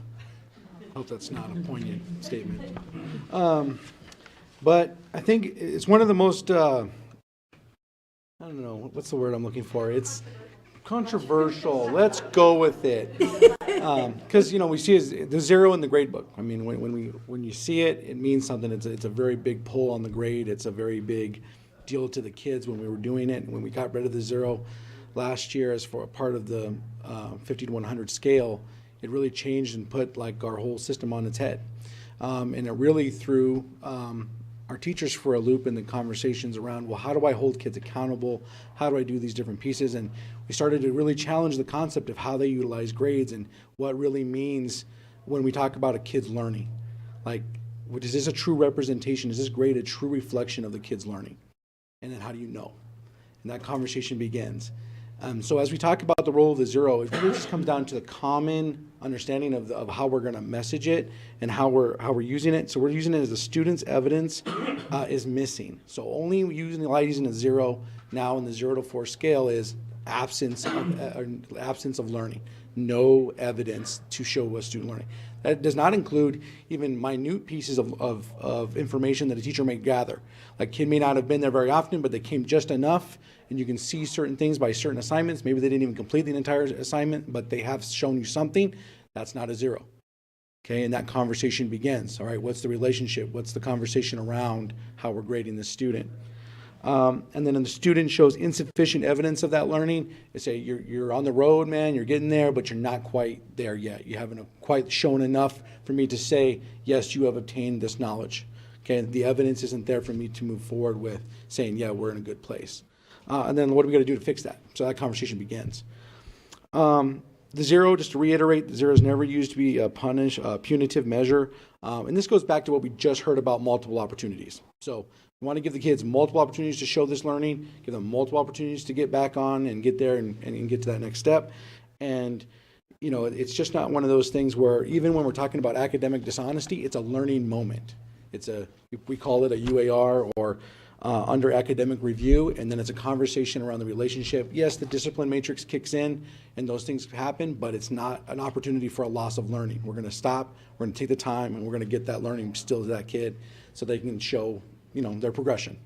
Hope that's not a poignant statement. But I think it's one of the most, I don't know, what's the word I'm looking for? It's controversial. Let's go with it. Because, we see the zero in the grade book. I mean, when you see it, it means something. It's a very big pull on the grade. It's a very big deal to the kids when we were doing it. And when we got rid of the zero last year as for a part of the 50 to 100 scale, it really changed and put like our whole system on its head. And it really threw our teachers for a loop in the conversations around, well, how do I hold kids accountable? How do I do these different pieces? And we started to really challenge the concept of how they utilize grades and what really means when we talk about a kid's learning. Like, is this a true representation? Is this grade a true reflection of the kid's learning? And then how do you know? And that conversation begins. So as we talk about the role of the zero, it really just comes down to the common understanding of how we're going to message it and how we're using it. So we're using it as the student's evidence is missing. So only using a zero now in the 0 to 4 scale is absence of learning. No evidence to show a student learning. That does not include even minute pieces of information that a teacher may gather. Like, kid may not have been there very often, but they came just enough, and you can see certain things by certain assignments. Maybe they didn't even complete the entire assignment, but they have shown you something. That's not a zero. Okay, and that conversation begins. All right, what's the relationship? What's the conversation around how we're grading the student? And then if the student shows insufficient evidence of that learning, they say, you're on the road, man, you're getting there, but you're not quite there yet. You haven't quite shown enough for me to say, yes, you have obtained this knowledge. Okay, the evidence isn't there for me to move forward with saying, yeah, we're in a good place. And then what are we going to do to fix that? So that conversation begins. The zero, just to reiterate, the zero is never used to be a punitive measure. And this goes back to what we just heard about multiple opportunities. So we want to give the kids multiple opportunities to show this learning, give them multiple opportunities to get back on and get there and get to that next step. And, it's just not one of those things where even when we're talking about academic dishonesty, it's a learning moment. We call it a UAR or under academic review, and then it's a conversation around the relationship. Yes, the discipline matrix kicks in and those things happen, but it's not an opportunity for a loss of learning. We're going to stop, we're going to take the time, and we're going to get that learning still to that kid so they can show, their progression.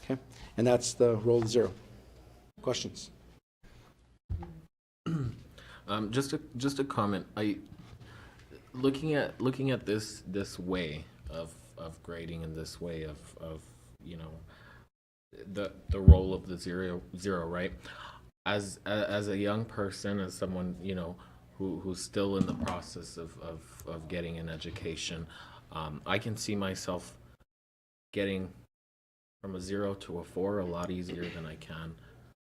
Okay, and that's the role of zero. Questions? Just a comment. Looking at this way of grading and this way of the role of the zero, right? As a young person, as someone who's still in the process of getting an education, I can see myself getting from a 0 to a 4 a lot easier than I can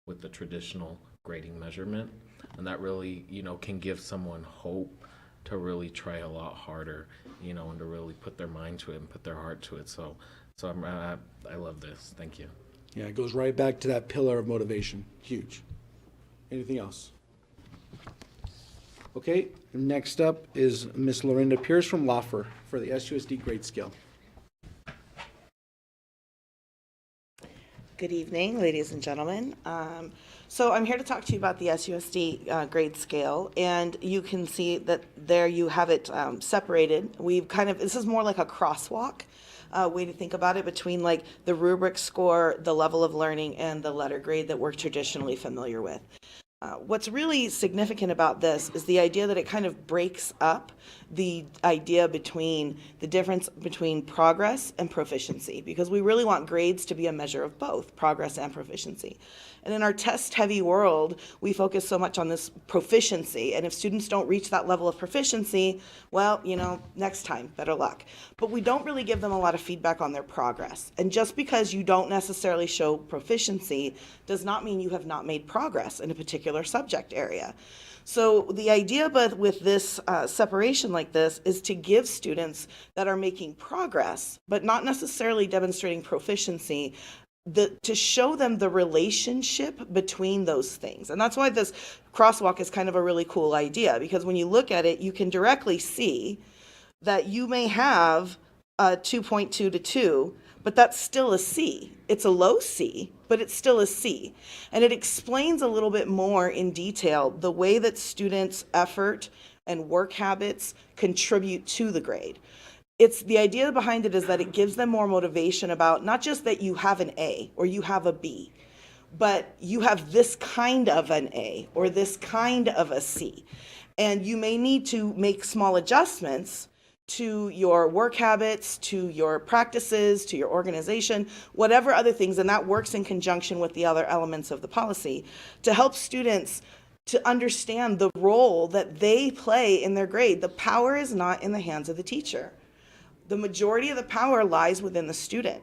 with the traditional grading measurement, and that really can give someone hope to really try a lot harder, and to really put their mind to it and put their heart to it. So I love this. Thank you. Yeah, it goes right back to that pillar of motivation. Huge. Anything else? Okay, next up is Miss Lorinda Pierce from Loffer for the SUSD grade scale. Good evening, ladies and gentlemen. So I'm here to talk to you about the SUSD grade scale, and you can see that there you have it separated. This is more like a crosswalk way to think about it between like the rubric score, the level of learning, and the letter grade that we're traditionally familiar with. What's really significant about this is the idea that it kind of breaks up the idea between the difference between progress and proficiency, because we really want grades to be a measure of both progress and proficiency. And in our test-heavy world, we focus so much on this proficiency, and if students don't reach that level of proficiency, well, next time, better luck. But we don't really give them a lot of feedback on their progress. And just because you don't necessarily show proficiency does not mean you have not made progress in a particular particular subject area. So the idea with this separation like this is to give students that are making progress, but not necessarily demonstrating proficiency, to show them the relationship between those things. And that's why this crosswalk is kind of a really cool idea, because when you look at it, you can directly see that you may have a 2.2 to 2, but that's still a C. It's a low C, but it's still a C. And it explains a little bit more in detail the way that students' effort and work habits contribute to the grade. It's the idea behind it is that it gives them more motivation about not just that you have an A or you have a B, but you have this kind of an A or this kind of a C. And you may need to make small adjustments to your work habits, to your practices, to your organization, whatever other things, and that works in conjunction with the other elements of the policy to help students to understand the role that they play in their grade. The power is not in the hands of the teacher. The majority of the power lies within the student.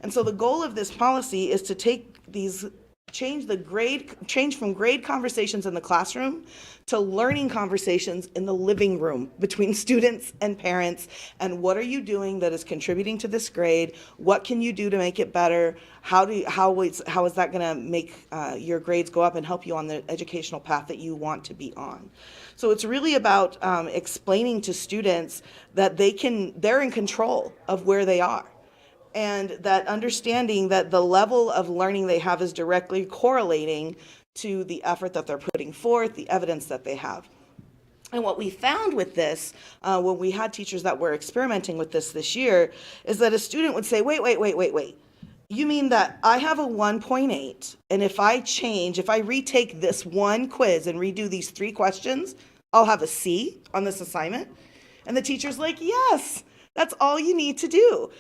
And so the goal of this policy is to change from grade conversations in the classroom to learning conversations in the living room between students and parents. And what are you doing that is contributing to this grade? What can you do to make it better? How is that going to make your grades go up and help you on the educational path that you want to be on? So it's really about explaining to students that they're in control of where they are. And that understanding that the level of learning they have is directly correlating to the effort that they're putting forth, the evidence that they have. And what we found with this, when we had teachers that were experimenting with this year, is that a student would say, wait. You mean that I have a 1.8, and if I retake this one quiz and redo these 3 questions, I'll have a C on this assignment? And the teacher's like, yes, that's all you need to do.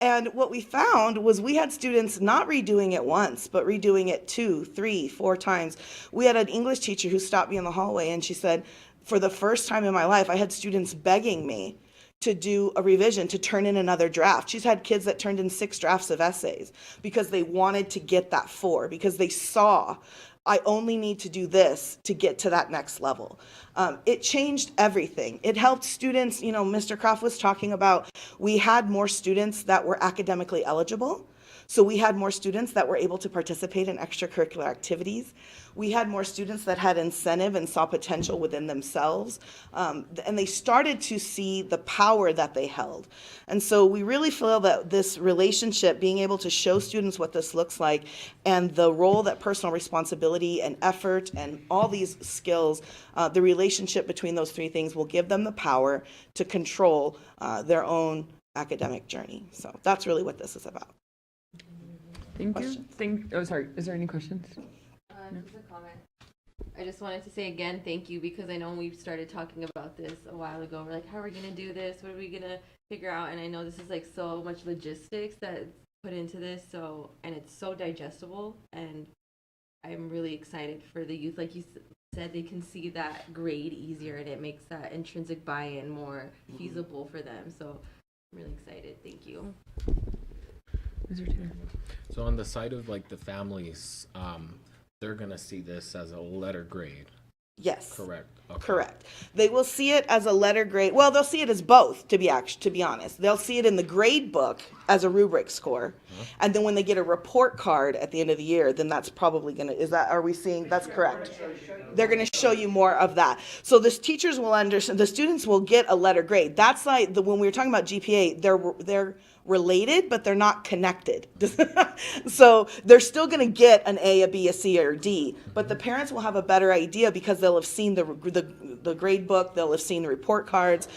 And what we found was we had students not redoing it once, but redoing it 2, 3, 4 times. We had an English teacher who stopped me in the hallway and she said, for the first time in my life, I had students begging me to do a revision, to turn in another draft. She's had kids that turned in 6 drafts of essays because they wanted to get that 4, because they saw, I only need to do this to get to that next level. It changed everything. It helped students, Mr. Croft was talking about, we had more students that were academically eligible. So we had more students that were able to participate in extracurricular activities. We had more students that had incentive and saw potential within themselves. And they started to see the power that they held. And so we really feel that this relationship, being able to show students what this looks like and the role that personal responsibility and effort and all these skills, the relationship between those 3 things will give them the power to control their own academic journey. So that's really what this is about. Thank you. Oh, sorry. Is there any questions? Just a comment. I just wanted to say again, thank you, because I know we started talking about this a while ago. We're like, how are we going to do this? What are we going to figure out? And I know this is like so much logistics that's put into this. And it's so digestible. And I'm really excited for the youth. Like you said, they can see that grade easier and it makes that intrinsic buy-in more feasible for them. So I'm really excited. Thank you. So on the side of like the families, they're gonna see this as a letter grade. Yes. Correct. Okay. Correct. They will see it as a letter grade. Well, they'll see it as both, to be honest. They'll see it in the grade book as a rubric score. And then when they get a report card at the end of the year, then that's probably that's correct. They're going to show you more of that. So the teachers will understand, the students will get a letter grade. That's like when we were talking about GPA, they're related, but they're not connected. So they're still going to get an A, a B, a C, or a D, but the parents will have a better idea because they'll have seen the grade book, they'll have seen the report cards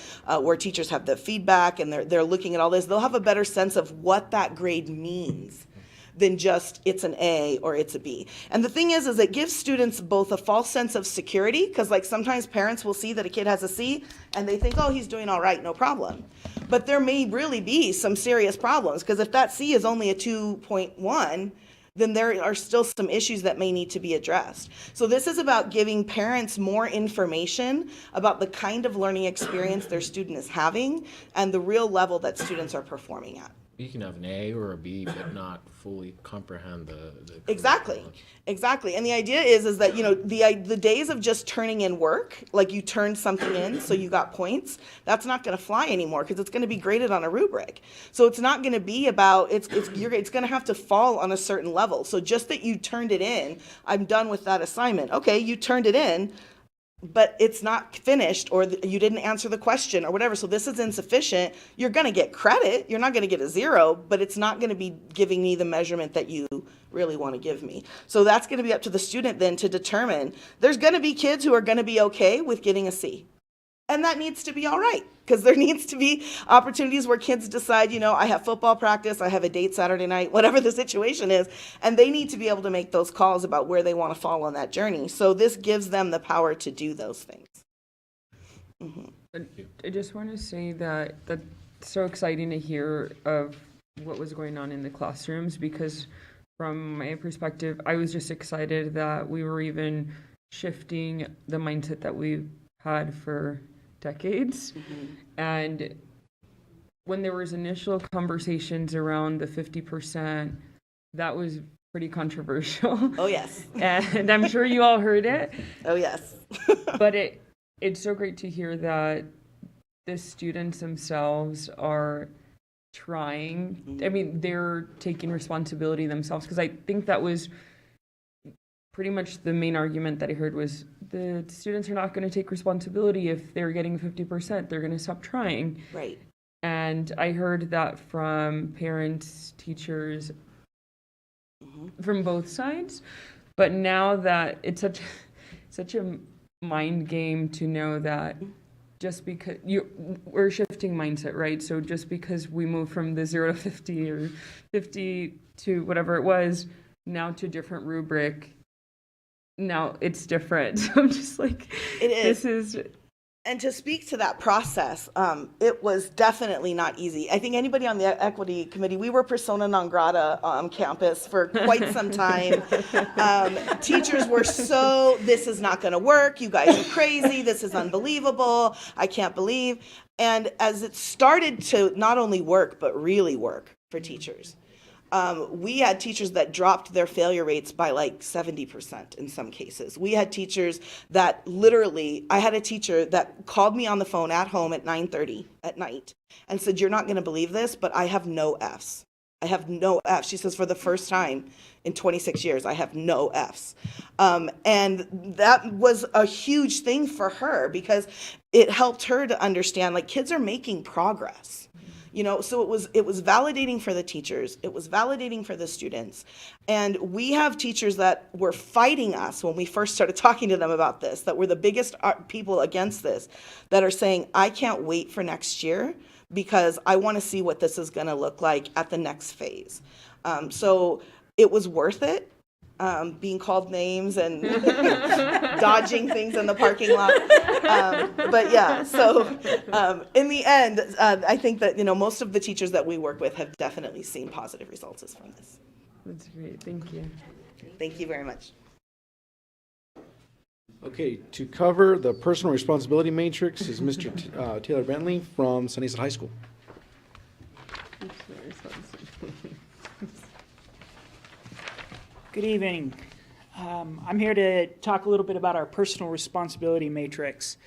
where teachers have the feedback and they're looking at all this. They'll have a better sense of what that grade means than just it's an A or it's a B. And the thing is it gives students both a false sense of security, because like sometimes parents will see that a kid has a C and they think, oh, he's doing all right, no problem. But there may really be some serious problems, because if that C is only a 2.1, then there are still some issues that may need to be addressed. So this is about giving parents more information about the kind of learning experience their student is having and the real level that students are performing at. You can have an A or a B, but not fully comprehend the Exactly. Exactly. And the idea is that, you know, the days of just turning in work, like you turned something in so you got points, that's not going to fly anymore because it's going to be graded on a rubric. So it's not going to be about, it's going to have to fall on a certain level. So just that you turned it in, I'm done with that assignment. Okay, you turned it in, but it's not finished, or you didn't answer the question or whatever, so this is insufficient. You're going to get credit. You're not going to get a 0, but it's not going to be giving me the measurement that you really want to give me. So that's going to be up to the student then to determine. There's going to be kids who are going to be okay with getting a C. And that needs to be all right, because there needs to be opportunities where kids decide, you know, I have football practice, I have a date Saturday night, whatever the situation is, and they need to be able to make those calls about where they want to fall on that journey. So this gives them the power to do those things. I just want to say that that's so exciting to hear of what was going on in the classrooms, because from my perspective, I was just excited that we were even shifting the mindset that we've had for decades. And when there was initial conversations around the 50%, that was pretty controversial. Oh, yes. And I'm sure you all heard it. Oh, yes. But it's so great to hear that the students themselves are trying. I mean, they're taking responsibility themselves, because I think that was pretty much the main argument that I heard was the students are not going to take responsibility if they're getting 50%. They're going to stop trying. Right. And I heard that from parents, teachers, from both sides. But now that it's such a mind game to know that just because we're shifting mindset, right? So just because we move from the 0 to 50 or 50 to whatever it was, now to a different rubric, now it's different. So I'm just like, this is. And to speak to that process, it was definitely not easy. I think anybody on the equity committee, we were persona non grata on campus for quite some time. Teachers were so, this is not going to work. You guys are crazy. This is unbelievable. I can't believe. And as it started to not only work, but really work for teachers, we had teachers that dropped their failure rates by like 70% in some cases. We had teachers that literally, I had a teacher that called me on the phone at home at 9:30 at night and said, "You're not going to believe this, but I have no Fs. I have no Fs." She says, "For the first time in 26 years, I have no Fs." And that was a huge thing for her, because it helped her to understand, like, kids are making progress. You know, so it was validating for the teachers. It was validating for the students. And we have teachers that were fighting us when we first started talking to them about this, that were the biggest people against this, that are saying, "I can't wait for next year because I want to see what this is going to look like at the next phase." So it was worth it. Being called names and dodging things in the parking lot. But yeah, so in the end, I think that, you know, most of the teachers that we work with have definitely seen positive results from this. That's great. Thank you. Thank you very much. Okay, to cover the personal responsibility matrix is Mr. Taylor Bentley from Sunnyside High School. Good evening. I'm here to talk a little bit about our personal responsibility matrix.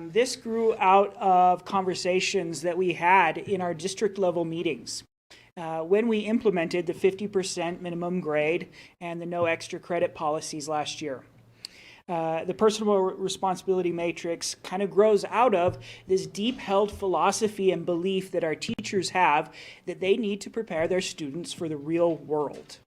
This grew out of conversations that we had in our district level meetings. When we implemented the 50% minimum grade and the no extra credit policies last year. The personal responsibility matrix kind of grows out of this deep held philosophy and belief that our teachers have that they need to prepare their students for the real world.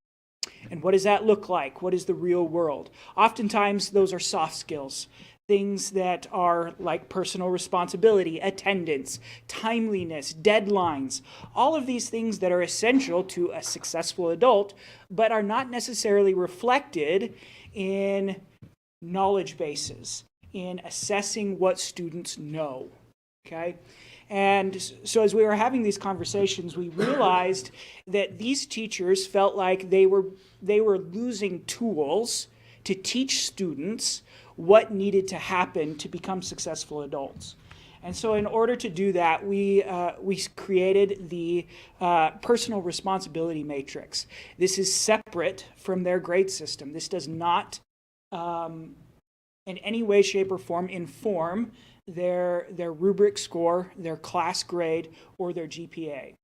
And what does that look like? What is the real world? Oftentimes, those are soft skills, things that are like personal responsibility, attendance, timeliness, deadlines, all of these things that are essential to a successful adult, but are not necessarily reflected in knowledge bases, in assessing what students know, okay? And so as we were having these conversations, we realized that these teachers felt like they were losing tools to teach students what needed to happen to become successful adults. And so in order to do that, we created the personal responsibility matrix. This is separate from their grade system. This does not in any way, shape, or form inform their rubric score, their class grade, or their GPA.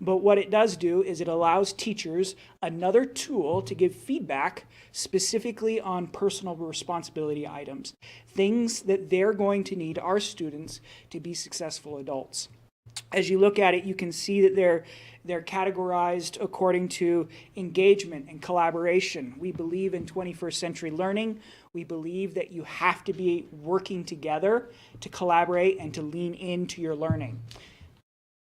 But what it does do is it allows teachers another tool to give feedback specifically on personal responsibility items, things that they're going to need, our students, to be successful adults. As you look at it, you can see that they're categorized according to engagement and collaboration. We believe in 21st century learning. We believe that you have to be working together to collaborate and to lean into your learning.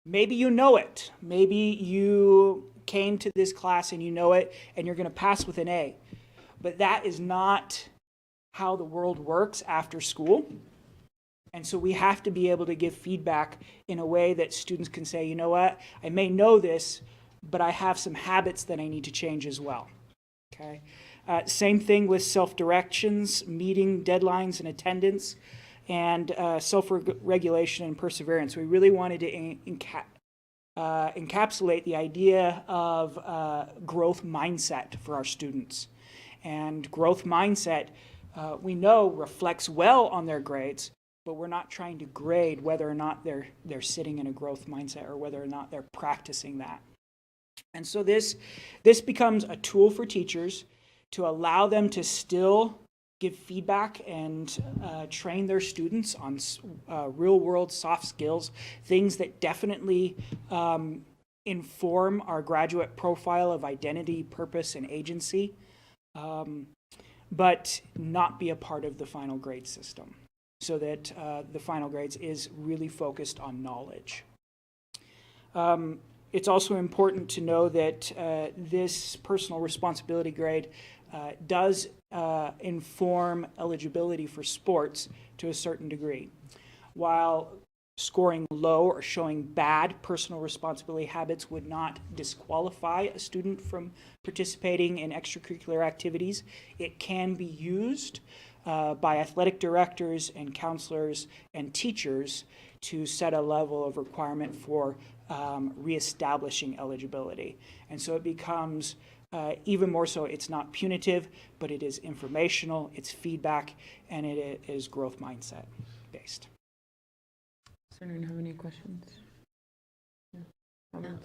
Maybe you know it. Maybe you came to this class and you know it and you're going to pass with an A. But that is not how the world works after school. And so we have to be able to give feedback in a way that students can say, you know what, I may know this, but I have some habits that I need to change as well. Okay. Same thing with self-directions, meeting deadlines and attendance, and self-regulation and perseverance. We really wanted to encapsulate the idea of growth mindset for our students. And growth mindset, we know, reflects well on their grades, but we're not trying to grade whether or not they're sitting in a growth mindset or whether or not they're practicing that. And so this becomes a tool for teachers to allow them to still give feedback and train their students on real-world soft skills, things that definitely inform our graduate profile of identity, purpose, and agency, but not be a part of the final grade system, so that the final grades is really focused on knowledge. It's also important to know that this personal responsibility grade does inform eligibility for sports to a certain degree. While scoring low or showing bad personal responsibility habits would not disqualify a student from participating in extracurricular activities, it can be used by athletic directors and counselors and teachers to set a level of requirement for reestablishing eligibility. And so it becomes even more so, it's not punitive, but it is informational, it's feedback, and it is growth mindset based. Does anyone have any questions?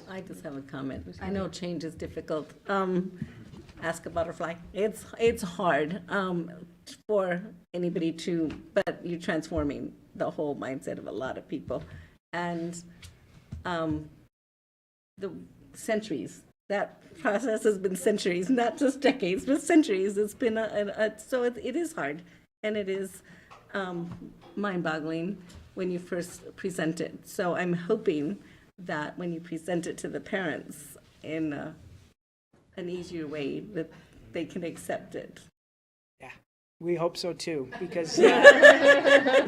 I just have a comment. I know change is difficult. Ask a butterfly. It's hard for anybody to, but you're transforming the whole mindset of a lot of people. And the centuries, that process has been centuries, not just decades, but centuries. It's been so it is hard, and it is mind-boggling when you first present it. So I'm hoping that when you present it to the parents in an easier way, that they can accept it. Yeah, we hope so too, because we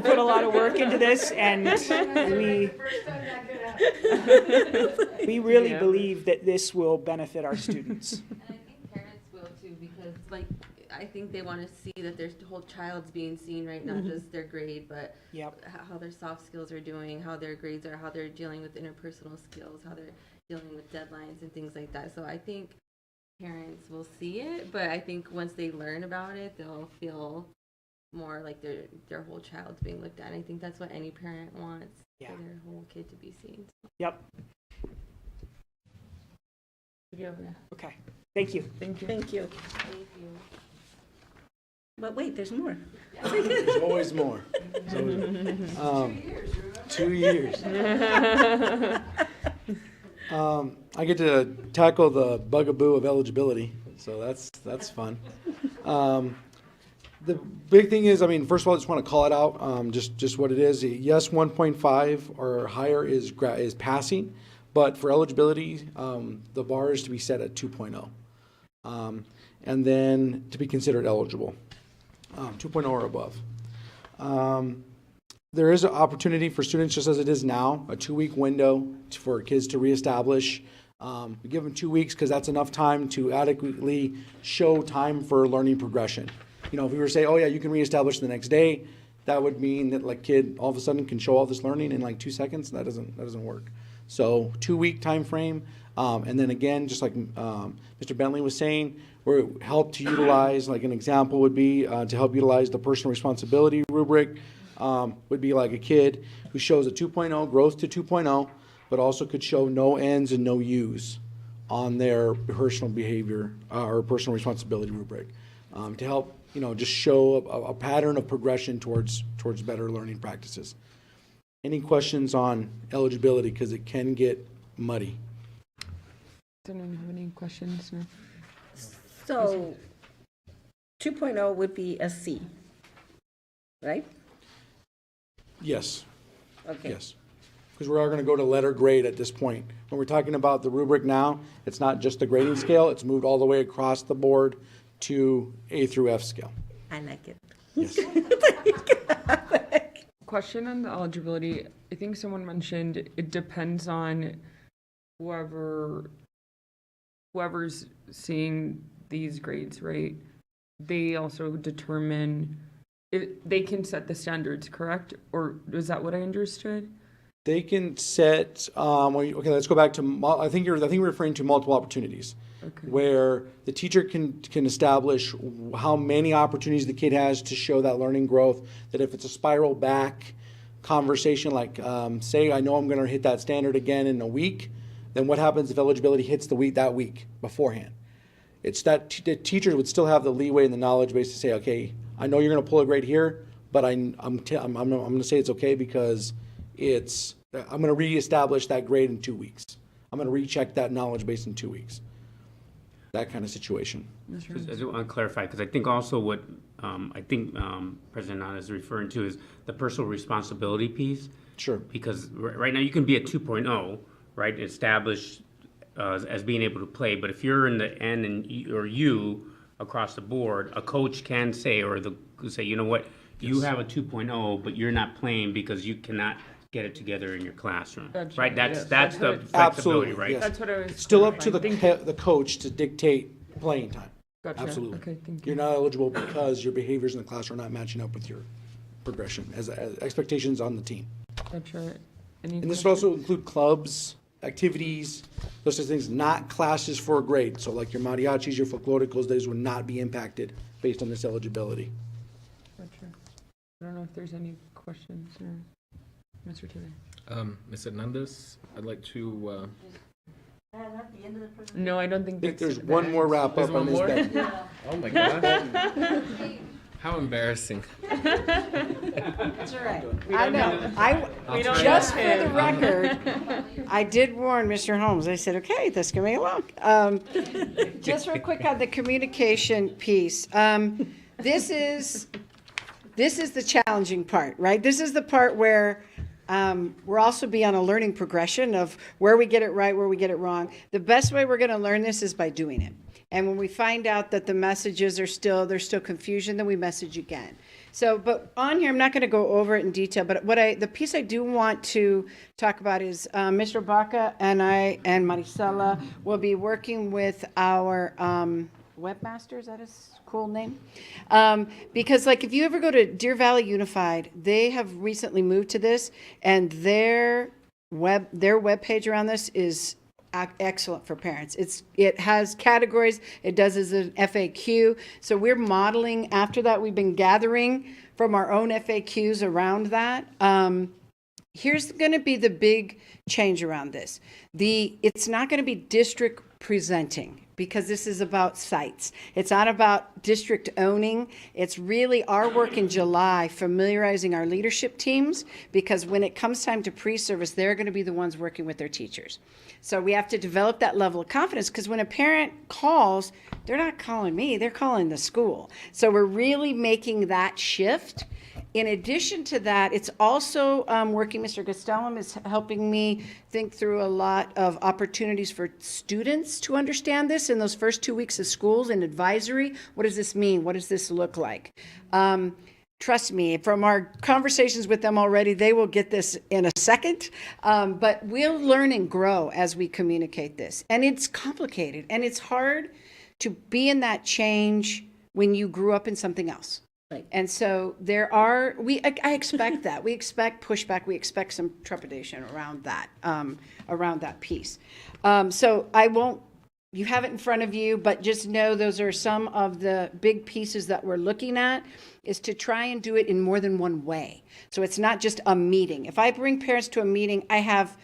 put a lot of work into this, and we really believe that this will benefit our students. And I think parents will too, because I think they want to see that their whole child's being seen, right? Not just their grade, but how their soft skills are doing, how their grades are, how they're dealing with interpersonal skills, how they're dealing with deadlines and things like that. So I think parents will see it, but I think once they learn about it, they'll feel more like their whole child's being looked at. And I think that's what any parent wants, for their whole kid to be seen. Yep. Okay. Thank you. Thank you. Thank you. Thank you. But wait, there's more. There's always more. 2 years. I get to tackle the bugaboo of eligibility, so that's fun. The big thing is, first of all, I just want to call it out, just what it is. Yes, 1.5 or higher is passing, but for eligibility, the bar is to be set at 2.0, and then to be considered eligible, 2.0 or above. There is an opportunity for students, just as it is now, a 2-week window for kids to reestablish. We give them 2 weeks because that's enough time to adequately show time for learning progression. If we were to say, oh yeah, you can reestablish the next day, that would mean that like kid all of a sudden can show all this learning in like 2 seconds. That doesn't work. So 2-week time frame, and then again, just like Mr. Bentley was saying, we're help to utilize, like an example would be to help utilize the personal responsibility rubric. Would be like a kid who shows a 2.0, growth to 2.0, but also could show no N's and no U's on their personal behavior or personal responsibility rubric, to help, just show a pattern of progression towards better learning practices. Any questions on eligibility, because it can get muddy? Does anyone have any questions? No? So 2.0 would be a C, right? Yes. Okay. Yes. Because we are going to go to letter grade at this point. When we're talking about the rubric now, it's not just the grading scale, it's moved all the way across the board to A through F scale. I like it. Yes. Question on the eligibility. I think someone mentioned it depends on whoever's seeing these grades, right? They also determine if they can set the standards, correct? Or is that what I understood? They can set, okay, let's go back to, I think you're referring to multiple opportunities. Okay. Where the teacher can establish how many opportunities the kid has to show that learning growth, that if it's a spiral back conversation, like say I know I'm going to hit that standard again in a week, then what happens if eligibility hits that week beforehand? It's that the teachers would still have the leeway and the knowledge base to say, okay, I know you're going to pull a grade here, but I'm going to say it's okay because I'm going to reestablish that grade in 2 weeks. I'm going to recheck that knowledge base in 2 weeks. That kind of situation. I just want to clarify, because I think also what President Nana is referring to is the personal responsibility piece. Sure. Because right now you can be at 2.0, right, established as being able to play, but if you're in the N or U across the board, a coach can say, you know what, you have a 2.0, but you're not playing because you cannot get it together in your classroom, right? That's the flexibility, right? Yes. That's what I was. Still up to the coach to dictate playing time. Gotcha. Absolutely. Okay, thank you. You're not eligible because your behaviors in the class are not matching up with your progression as expectations on the team. Gotcha. And this would also include clubs, activities, those sorts of things, not classes for a grade. So like your mariachis, your folkloricos, those would not be impacted based on this eligibility. Gotcha. I don't know if there's any questions or Mr. Taylor. Ms. Hernandez, I'd like to. No, I don't think. I think there's one more wrap up on this bed. Oh my gosh. How embarrassing. That's all right. We I don't know. have- Just for the record, I did warn Mr. Holmes. I said, okay, this can be long. Just real quick on the communication piece. This is the challenging part, right? This is the part where we're also be on a learning progression of where we get it right, where we get it wrong. The best way we're going to learn this is by doing it. And when we find out that the messages there's still confusion, then we message again. So, but on here, I'm not going to go over it in detail, but the piece I do want to talk about is Mr. Baca and I and Marisela will be working with our webmaster, is that his cool name? Because like if you ever go to Deer Valley Unified, they have recently moved to this, and their web page around this is excellent for parents. It has categories. It does as an FAQ. So we're modeling after that. We've been gathering from our own FAQs around that. Here's going to be the big change around this. It's not going to be district presenting, because this is about sites. It's not about district owning. It's really our work in July familiarizing our leadership teams, because when it comes time to pre-service, they're going to be the ones working with their teachers. So we have to develop that level of confidence, because when a parent calls, they're not calling me, they're calling the school. So we're really making that shift. In addition to that, it's also working, Mr. Gastelum is helping me think through a lot of opportunities for students to understand this in those first 2 weeks of schools and advisory. What does this mean? What does this look like? Trust me, from our conversations with them already, they will get this in a second. But we'll learn and grow as we communicate this. And it's complicated, and it's hard to be in that change when you grew up in something else. Right. And so I expect that. We expect pushback. We expect some trepidation around that piece. So you have it in front of you, but just know those are some of the big pieces that we're looking at, is to try and do it in more than one way. So it's not just a meeting. If I bring parents to a meeting, I have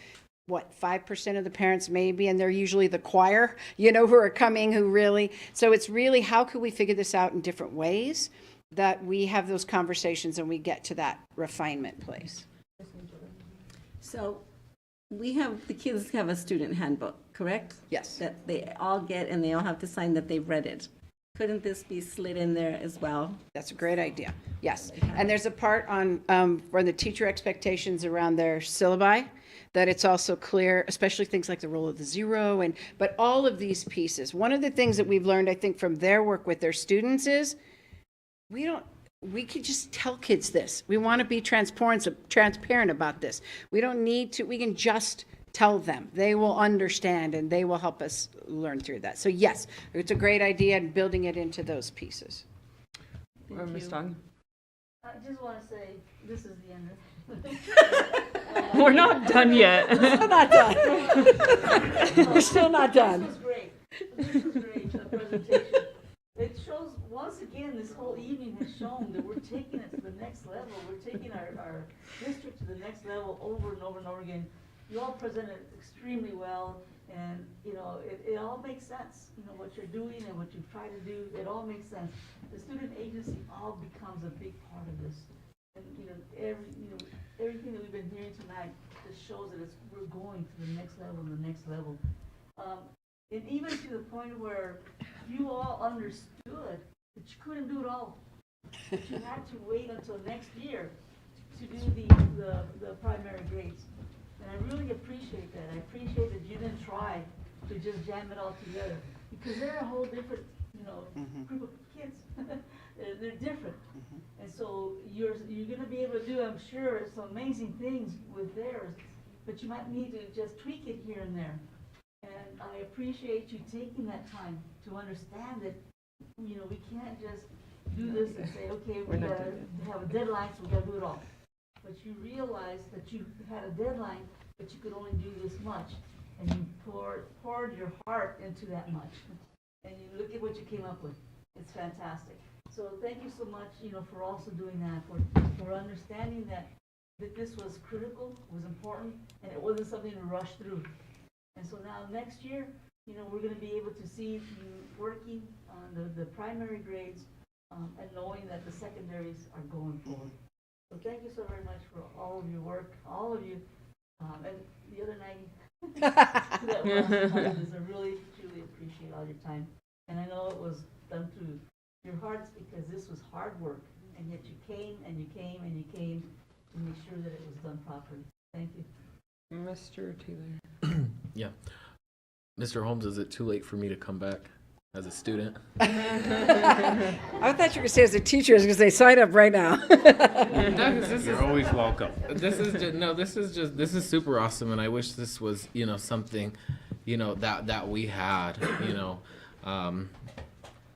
5% of the parents maybe, and they're usually the choir, who are coming, so it's really, how could we figure this out in different ways that we have those conversations and we get to that refinement place. So the kids have a student handbook, correct? Yes. That they all get, and they all have to sign that they've read it. Couldn't this be slid in there as well? That's a great idea. Yes. And there's a part on for the teacher expectations around their syllabi, that it's also clear, especially things like the role of the zero, but all of these pieces. One of the things that we've learned, I think, from their work with their students is we could just tell kids this. We want to be transparent about this. We don't need to, we can just tell them. They will understand and they will help us learn through that. So yes, it's a great idea, and building it into those pieces. Ms. Dong? I just want to say, this is the end of We're not done yet. We're still not done. We're still not done. This was great. This was great, the presentation. It shows, once again, this whole evening has shown that we're taking it to the next level. We're taking our district to the next level over and over and over again. You all presented extremely well, and, it all makes sense. What you're doing and what you try to do, it all makes sense. The student agency all becomes a big part of this. And, everything that we've been hearing tonight just shows that we're going to the next level and the next level. And even to the point where you all understood that you couldn't do it all. That you had to wait until next year to do the primary grades. And I really appreciate that. I appreciate that you didn't try to just jam it all together, because they're a whole different, group of kids. They're different. And so you're going to be able to do, I'm sure, some amazing things with theirs, but you might need to just tweak it here and there. And I appreciate you taking that time to understand that, we can't just do this and say, okay, we got to have a deadline, so we got to do it all. But you realize that you had a deadline, but you could only do this much. And you poured your heart into that much. And you look at what you came up with. It's fantastic. So thank you so much, for also doing that, for understanding that this was critical, was important, and it wasn't something to rush through. And so now next year, we're going to be able to see you working on the primary grades and knowing that the secondaries are going forward. So thank you so very much for all of your work, all of you, and the other 90 that were on this. I really, truly appreciate all your time. And I know it was done through your hearts, because this was hard work, and yet you came and you came and you came to make sure that it was done properly. Thank you. Mr. Taylor. Yeah. Mr. Holmes, is it too late for me to come back as a student? I thought you were going to say as a teacher, I was going to say sign up right now. You're always welcome. This is super awesome, and I wish this was, something, that we had,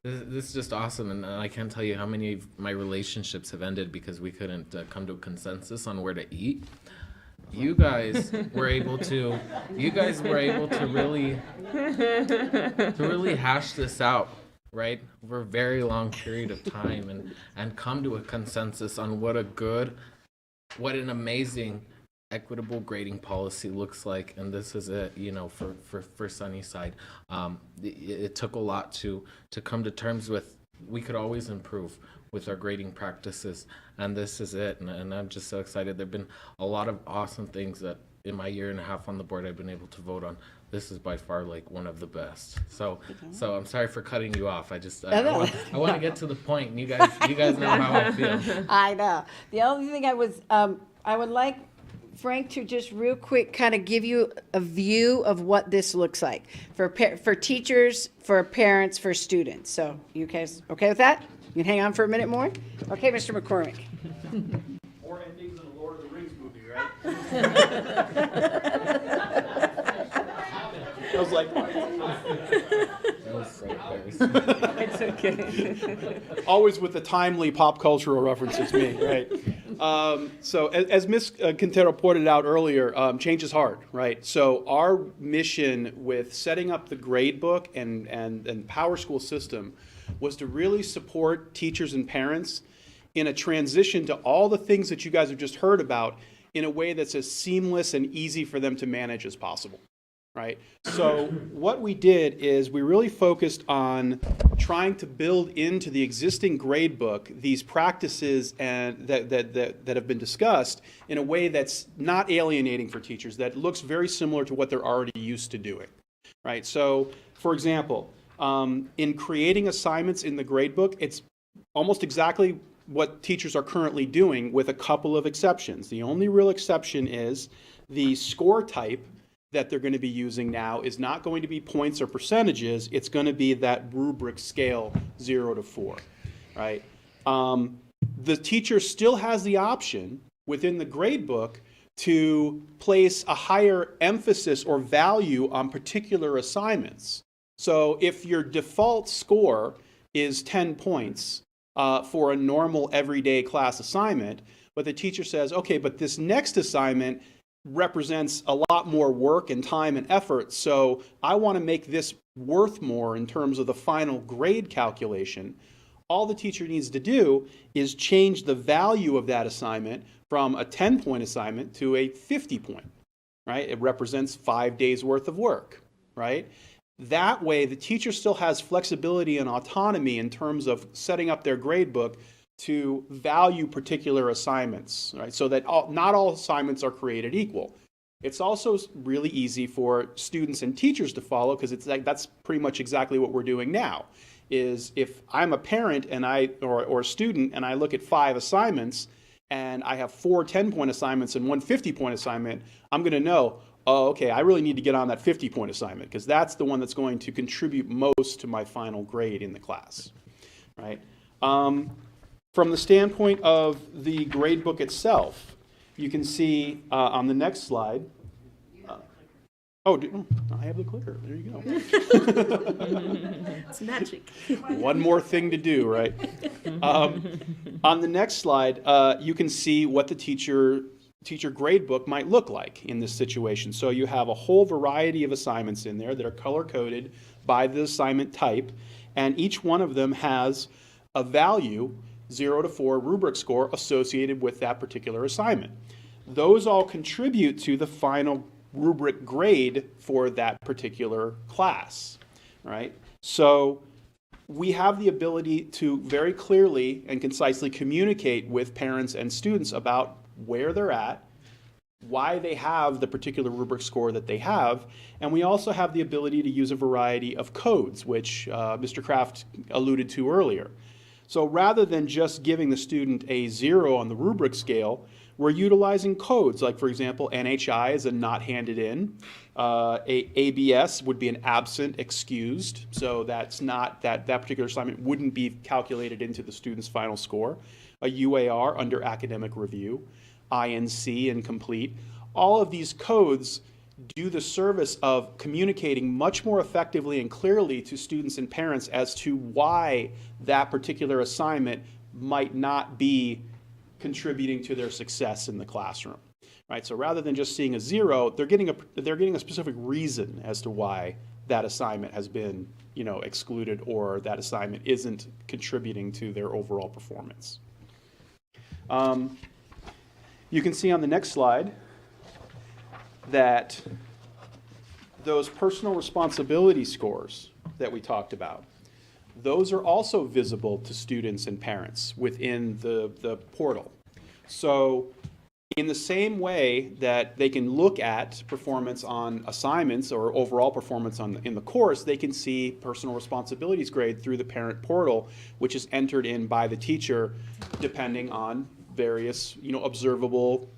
This is just awesome, and I can't tell you how many of my relationships have ended because we couldn't come to a consensus on where to eat. You guys were able to really hash this out, right, over a very long period of time, and come to a consensus on what an amazing equitable grading policy looks like. And this is it, for Sunnyside. It took a lot to come to terms with. We could always improve with our grading practices, and this is it. And I'm just so excited. There've been a lot of awesome things that in my year and a half on the board I've been able to vote on. This is by far one of the best. So I'm sorry for cutting you off. I want to get to the point, and you guys know how I feel. I know. The only thing I would like Frank to just real quick kind of give you a view of what this looks like for teachers, for parents, for students. So you guys okay with that? You can hang on for a minute more? Okay, Mr. McCormick. More endings in the Lord of the Rings movie, right? I was like, That was so embarrassing. It's okay. always with the timely pop cultural references, me, right? So as Ms. Quintero pointed out earlier, change is hard, right? So our mission with setting up the grade book and Power School system was to really support teachers and parents in a transition to all the things that you guys have just heard about in a way that's as seamless and easy for them to manage as possible. Right? So what we did is we really focused on trying to build into the existing grade book these practices and that have been discussed in a way that's not alienating for teachers, that looks very similar to what they're already used to doing. Right? So, for example, in creating assignments in the grade book, it's almost exactly what teachers are currently doing with a couple of exceptions. The only real exception is the score type that they're going to be using now is not going to be points or percentages. It's going to be that rubric scale 0 to 4, right? The teacher still has the option within the grade book to place a higher emphasis or value on particular assignments. So if your default score is 10 points for a normal everyday class assignment, but the teacher says, okay, but this next assignment represents a lot more work and time and effort, so I want to make this worth more in terms of the final grade calculation. All the teacher needs to do is change the value of that assignment from a 10-point assignment to a 50-point, right? It represents 5 days worth of work, right? That way, the teacher still has flexibility and autonomy in terms of setting up their grade book to value particular assignments, right? So that not all assignments are created equal. It's also really easy for students and teachers to follow because it's like that's pretty much exactly what we're doing now. Is if I'm a parent and or a student and I look at 5 assignments and I have 4 10-point assignments and 1 50-point assignment, I'm going to know, oh, okay, I really need to get on that 50-point assignment because that's the one that's going to contribute most to my final grade in the class, right? From the standpoint of the grade book itself, you can see on the next slide. I have the clicker. There you go. It's magic. One more thing to do, right? On the next slide, you can see what the teacher grade book might look like in this situation. So you have a whole variety of assignments in there that are color-coded by the assignment type, and each one of them has a value 0 to 4 rubric score associated with that particular assignment. Those all contribute to the final rubric grade for that particular class, right? So we have the ability to very clearly and concisely communicate with parents and students about where they're at, why they have the particular rubric score that they have, and we also have the ability to use a variety of codes, which Mr. Kraft alluded to earlier. So rather than just giving the student a 0 on the rubric scale, we're utilizing codes, like for example, NHI is a not handed in, ABS would be an absent excused, so that's not, that particular assignment wouldn't be calculated into the student's final score, a UAR under academic review, INC incomplete. All of these codes do the service of communicating much more effectively and clearly to students and parents as to why that particular assignment might not be contributing to their success in the classroom. Right? So rather than just seeing a 0, they're getting a specific reason as to why that assignment has been, excluded or that assignment isn't contributing to their overall performance. You can see on the next slide that those personal responsibility scores that we talked about, those are also visible to students and parents within the portal. So in the same way that they can look at performance on assignments or overall performance in the course, they can see personal responsibilities grade through the parent portal, which is entered in by the teacher depending on various observable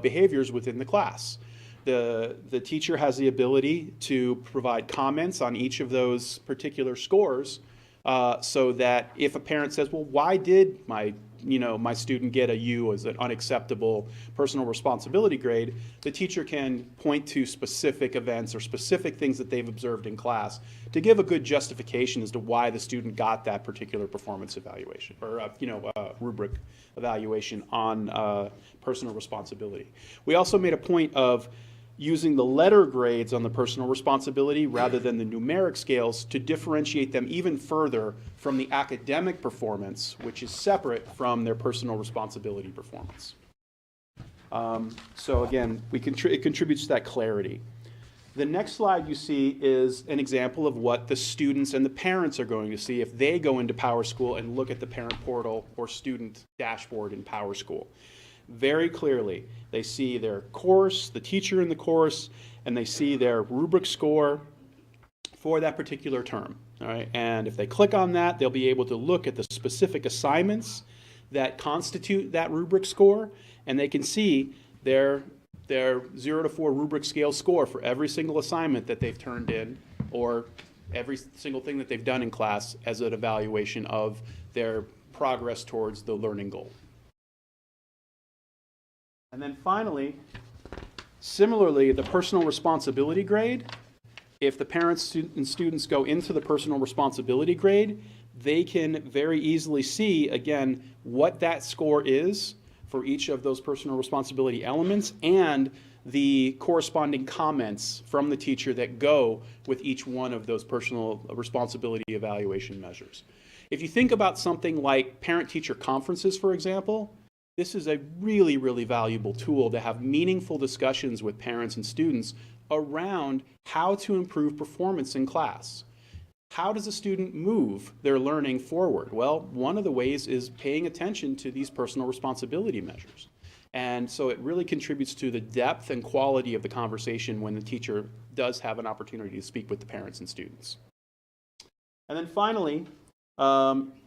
behaviors within the class. The teacher has the ability to provide comments on each of those particular scores so that if a parent says, well, why did my student get a U as an unacceptable personal responsibility grade, the teacher can point to specific events or specific things that they've observed in class to give a good justification as to why the student got that particular performance evaluation or rubric evaluation on personal responsibility. We also made a point of using the letter grades on the personal responsibility rather than the numeric scales to differentiate them even further from the academic performance, which is separate from their personal responsibility performance. So again, it contributes to that clarity. The next slide you see is an example of what the students and the parents are going to see if they go into PowerSchool and look at the parent portal or student dashboard in PowerSchool. Very clearly, they see their course, the teacher in the course, and they see their rubric score for that particular term. All right? And if they click on that, they'll be able to look at the specific assignments that constitute that rubric score, and they can see their 0 to 4 rubric scale score for every single assignment that they've turned in or every single thing that they've done in class as an evaluation of their progress towards the learning goal. And then finally, similarly, the personal responsibility grade, if the parents and students go into the personal responsibility grade, they can very easily see, again, what that score is for each of those personal responsibility elements and the corresponding comments from the teacher that go with each one of those personal responsibility evaluation measures. If you think about something like parent-teacher conferences, for example, this is a really, really valuable tool to have meaningful discussions with parents and students around how to improve performance in class. How does a student move their learning forward? Well, one of the ways is paying attention to these personal responsibility measures. And so it really contributes to the depth and quality of the conversation when the teacher does have an opportunity to speak with the parents and students. And then finally,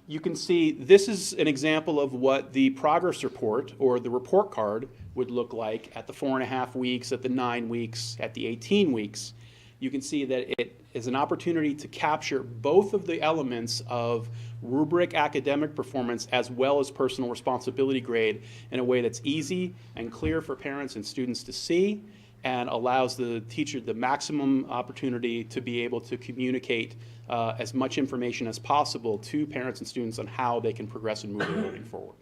you can see this is an example of what the progress report or the report card would look like at the 4.5 weeks, at the 9 weeks, at the 18 weeks. You can see that it is an opportunity to capture both of the elements of rubric academic performance as well as personal responsibility grade in a way that's easy and clear for parents and students to see and allows the teacher the maximum opportunity to be able to communicate as much information as possible to parents and students on how they can progress and move their learning forward.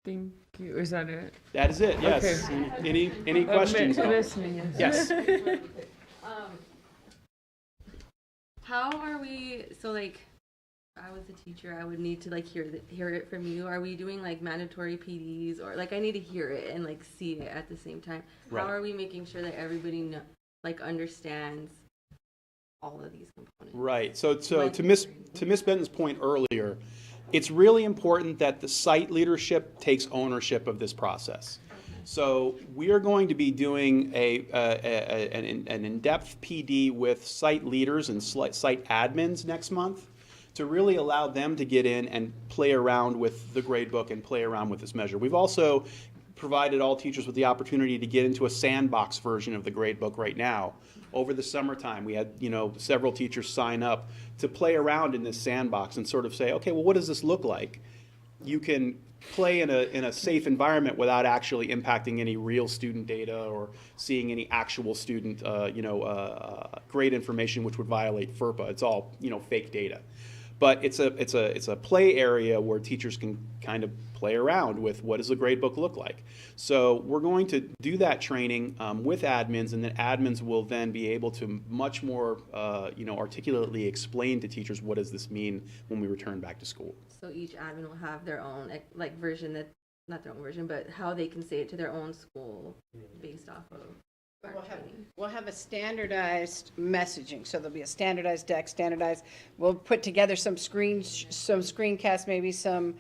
Thank you. Is that it? That is it, yes. Okay. Any questions? Yes. Yes. How are we, so like, if I was a teacher, I would need to like hear it from you. Are we doing like mandatory PDs or like I need to hear it and like see it at the same time? Right. How are we making sure that everybody understands all of these components? Right. So to Miss Benton's point earlier, it's really important that the site leadership takes ownership of this process. So we are going to be doing an in-depth PD with site leaders and site admins next month to really allow them to get in and play around with the gradebook and play around with this measure. We've also provided all teachers with the opportunity to get into a sandbox version of the gradebook right now. Over the summertime, we had several teachers sign up to play around in this sandbox and sort of say, okay, well, what does this look like? You can play in a safe environment without actually impacting any real student data or seeing any actual student grade information, which would violate FERPA. It's all fake data. But it's a play area where teachers can kind of play around with what does the gradebook look like. So we're going to do that training with admins, and then admins will then be able to much more articulately explain to teachers what does this mean when we return back to school. So each admin will have their own like version that, not their own version, but how they can say it to their own school based off of. We'll have a standardized messaging, so there'll be a standardized deck, we'll put together some screencasts, maybe some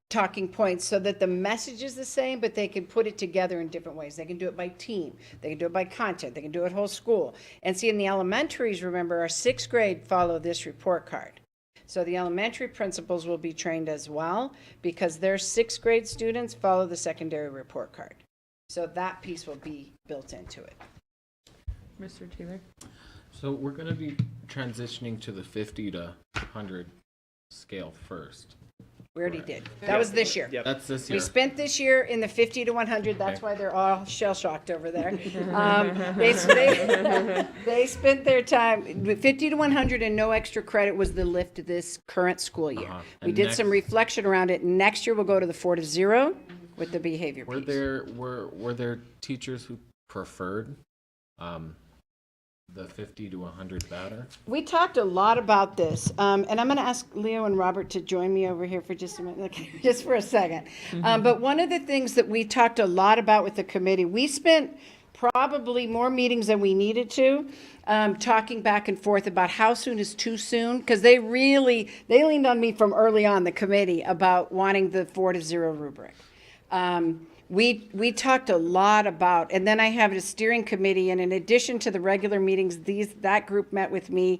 talking points so that the message is the same, but they can put it together in different ways. They can do it by team, they can do it by content, they can do it whole school. And see, in the elementaries, remember, our 6th grade follow this report card. So the elementary principals will be trained as well because their 6th grade students follow the secondary report card. So that piece will be built into it. Mr. Taylor? So we're going to be transitioning to the 50 to 100 scale first. We already did. That was this year. That's this We year. spent this year in the 50 to 100. That's Okay. why they're all shell-shocked over there. They spent their time, 50 to 100 and no extra credit was the lift this current school year. We And did some next- reflection around it. Next year, we'll go to the 4 to 0 with the behavior Were piece. there teachers who preferred the 50 to 100 batter? We talked a lot about this, and I'm going to ask Leo and Robert to join me over here for just a minute, just for a second. But one of the things that we talked a lot about with the committee, we spent probably more meetings than we needed to, talking back and forth about how soon is too soon, because they leaned on me from early on, the committee, about wanting the 4 to 0 rubric. We talked a lot about, and then I have a steering committee, and in addition to the regular meetings, that group met with me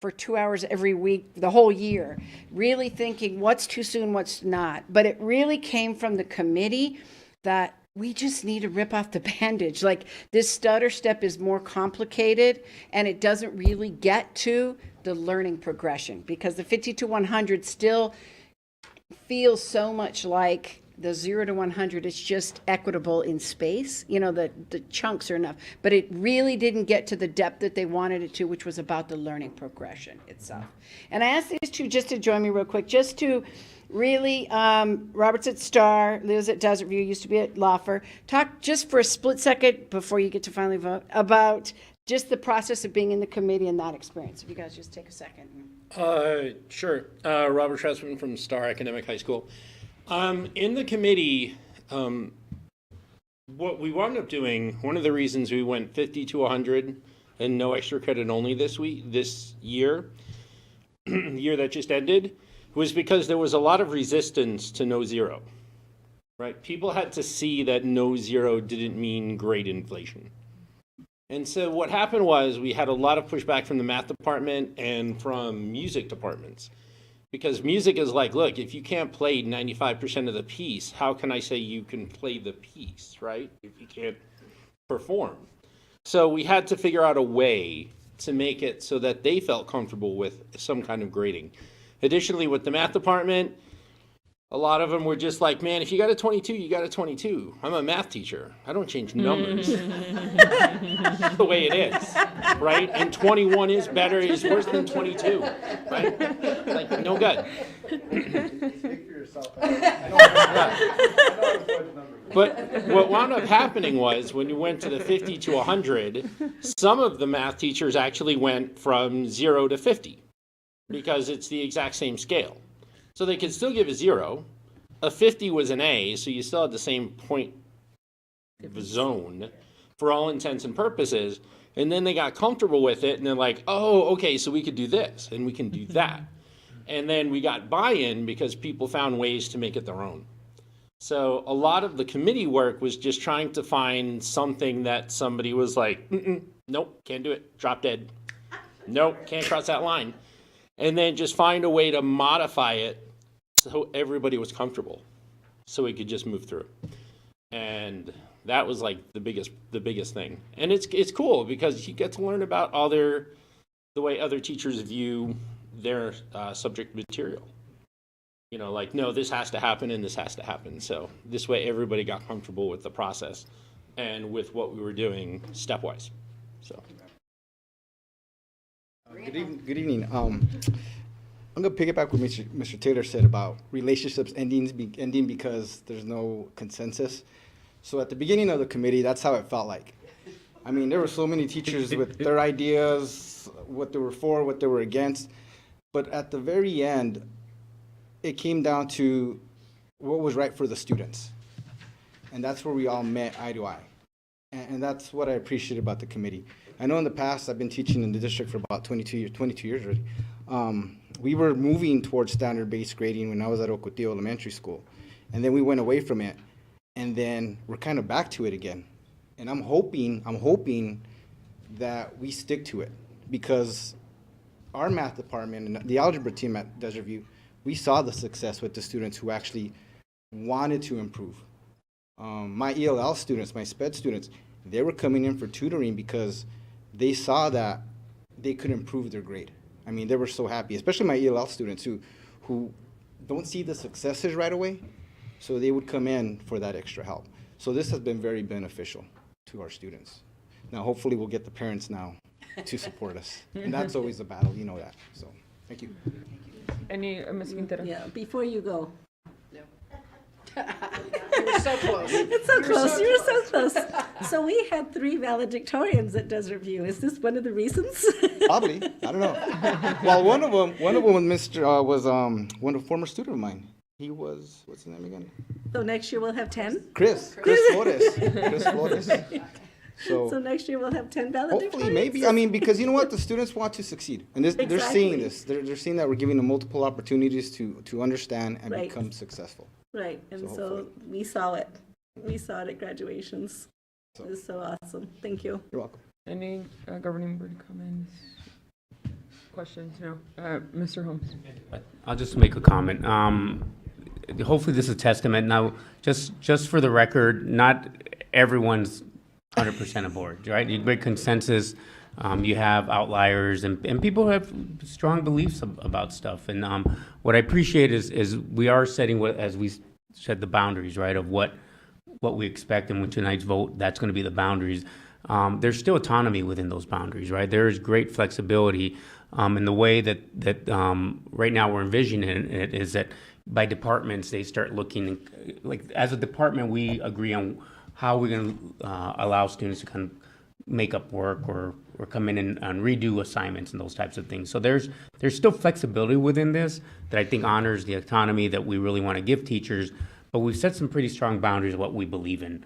for 2 hours every week, the whole year, really thinking what's too soon, what's not. But it really came from the committee that we just need to rip off the bandage. Like, this stutter step is more complicated, and it doesn't really get to the learning progression, because the 50 to 100 still feels so much like the 0 to 100 is just equitable in space. You know, the chunks are enough. But it really didn't get to the depth that they wanted it to, which was about the learning progression itself. And I asked these two just to join me real quick, just to really, Robert's at Star, Leo's at Desert View, used to be at Lawfer. Talk just for a split second before you get to finally vote about just the process of being in the committee and that experience. If you guys just take a second. Sure. Robert Tressman from Star Academic High School. In the committee, what we wound up doing, one of the reasons we went 50 to 100 and no extra credit only this year, year that just ended, was because there was a lot of resistance to no zero, right? People had to see that no zero didn't mean grade inflation. And so what happened was we had a lot of pushback from the math department and from music departments. Because music is like, look, if you can't play 95% of the piece, how can I say you can play the piece, right? If you can't perform. So we had to figure out a way to make it so that they felt comfortable with some kind of grading. Additionally, with the math department, a lot of them were just like, man, if you got a 22, you got a 22. I'm a math teacher. I don't change numbers. That's the way it is, right? And 21 is worse than 22, right? Like, no good. Speak for yourself. But what wound up happening was when you went to the 50 to 100, some of the math teachers actually went from 0 to 50 because it's the exact same scale. So they could still give a 0. A 50 was an A, so you still had the same point zone for all intents and purposes. And then they got comfortable with it, and they're like, oh, okay, so we could do this, and we can do that. And then we got buy-in because people found ways to make it their own. So a lot of the committee work was just trying to find something that somebody was like, nope, can't do it, drop dead. Nope, can't cross that line. And then just find a way to modify it so everybody was comfortable, so we could just move through. And that was like the biggest thing. And it's cool because you get to learn about the way other teachers view their subject material. You know, like, no, this has to happen and this has to happen. So this way everybody got comfortable with the process and with what we were doing stepwise. So. Good evening. I'm going to piggyback what Mr. Taylor said about relationships ending because there's no consensus. So at the beginning of the committee, that's how it felt like. I mean, there were so many teachers with their ideas, what they were for, what they were against. But at the very end, it came down to what was right for the students. And that's where we all met eye to eye. And that's what I appreciate about the committee. I know in the past, I've been teaching in the district for about 22 years already. We were moving towards standard-based grading when I was at Ocotillo Elementary School. And then we went away from it. And then we're kind of back to it again. And I'm hoping that we stick to it, because our math department and the algebra team at Desert View, we saw the success with the students who actually wanted to improve. My ELL students, my SPED students, they were coming in for tutoring because they saw that they could improve their grade. I mean, they were so happy, especially my ELL students who don't see the successes right away, so they would come in for that extra help. So this has been very beneficial to our students. Now, hopefully, we'll get the parents now to support us, and that's always a battle, you know that. So, thank you. Any, Ms. Quintero? Yeah, before you go. You were so close. It's so close. You were so close. So we had 3 valedictorians at Desert View. Is this one of the reasons? Probably, I don't know. Well, one of them was a former student of mine. He was, what's his name again? So next year we'll have 10? Chris Flores. Chris Flores. So next year we'll have 10 valedictorians? Hopefully, maybe. I mean, because you know what? The students want to succeed. And they're seeing Exactly. this. They're seeing that we're giving them multiple opportunities to understand and Right. become successful. Right, and So so hopefully. we saw it. We saw it at graduations. It was so awesome. Thank you. You're welcome. Any governing board comments? Questions? No. Mr. Holmes? I'll just make a comment. Hopefully this is a testament. Now, just for the record, not everyone's 100% aboard, right? You break consensus. You have outliers, and people have strong beliefs about stuff. And what I appreciate is we are setting, as we said, the boundaries, right, of what we expect, and with tonight's vote, that's going to be the boundaries. There's still autonomy within those boundaries, right? There is great flexibility in the way that right now we're envisioning it is that by departments, they start looking, like as a department, we agree on how we're going to allow students to kind of make up work or come in and redo assignments and those types of things. So there's still flexibility within this that I think honors the autonomy that we really want to give teachers, but we've set some pretty strong boundaries of what we believe in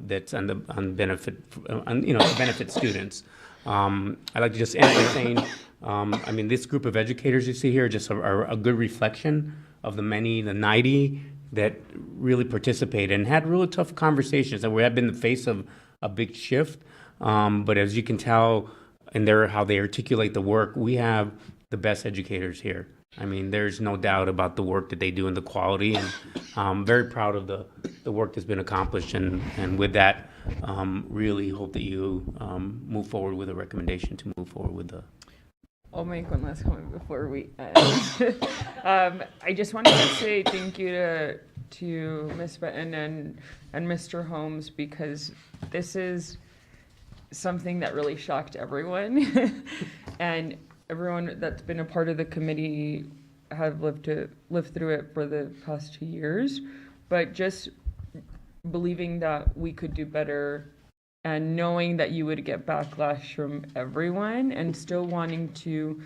that's on benefit, to benefit students. I'd like to just end by saying, I mean, this group of educators you see here just are a good reflection of the 90 that really participated and had really tough conversations, and we have been in the face of a big shift. But as you can tell in how they articulate the work, we have the best educators here. I mean, there's no doubt about the work that they do and the quality, and I'm very proud of the work that's been accomplished. And with that, really hope that you move forward with a recommendation to move forward with the. I'll make one last comment before we end. I just wanted to say thank you to Ms. Benton and Mr. Holmes, because this is something that really shocked everyone. And everyone that's been a part of the committee have lived through it for the past 2 years. But just believing that we could do better and knowing that you would get backlash from everyone, and still wanting to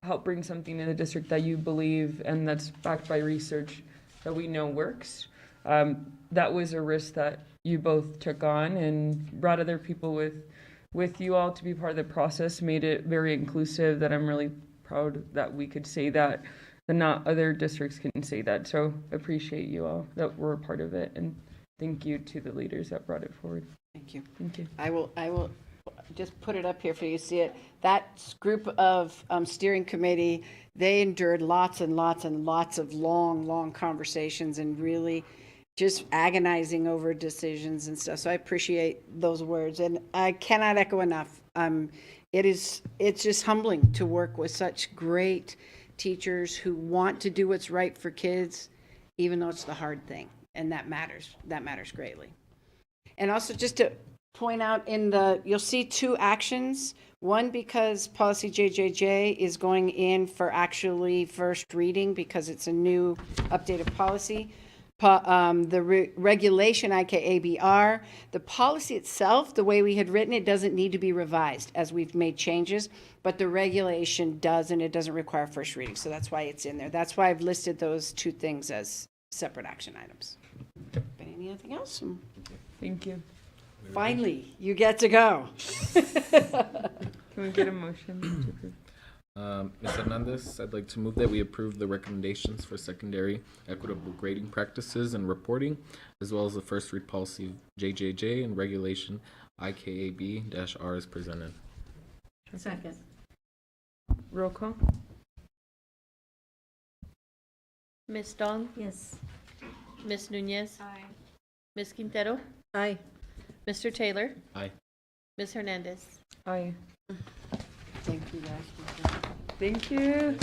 help bring something in the district that you believe and that's backed by research that we know works. That was a risk that you both took on, and brought other people with you all to be part of the process, made it very inclusive, that I'm really proud that we could say that, and not other districts can say that. So appreciate you all that were a part of it, and thank you to the leaders that brought it forward. Thank you. Thank you. I will just put it up here for you to see it. That group of steering committee, they endured lots and lots and lots of long conversations, and really just agonizing over decisions and stuff. So I appreciate those words, and I cannot echo enough. It's just humbling to work with such great teachers who want to do what's right for kids, even though it's the hard thing, and that matters. That matters greatly. And also, just to point out, you'll see 2 actions. One, because policy JJJ is going in for actually first reading because it's a new updated policy. The regulation IKABR, the policy itself, the way we had written it, doesn't need to be revised as we've made changes, but the regulation does, and it doesn't require first reading. So that's why it's in there. That's why I've listed those 2 things as separate action items. Anything else? Thank you. Finally, you get to go. Can we get a motion to approve? Ms. Hernandez, I'd like to move that we approve the recommendations for secondary equitable grading practices and reporting, as well as the first read policy JJJ and regulation IKAB-R as presented. Second. Roll call. Ms. Dong? Yes. Ms. Nunez? Aye. Ms. Quintero? Aye. Mr. Taylor? Aye. Ms. Hernandez? Aye. Thank you. Thank you.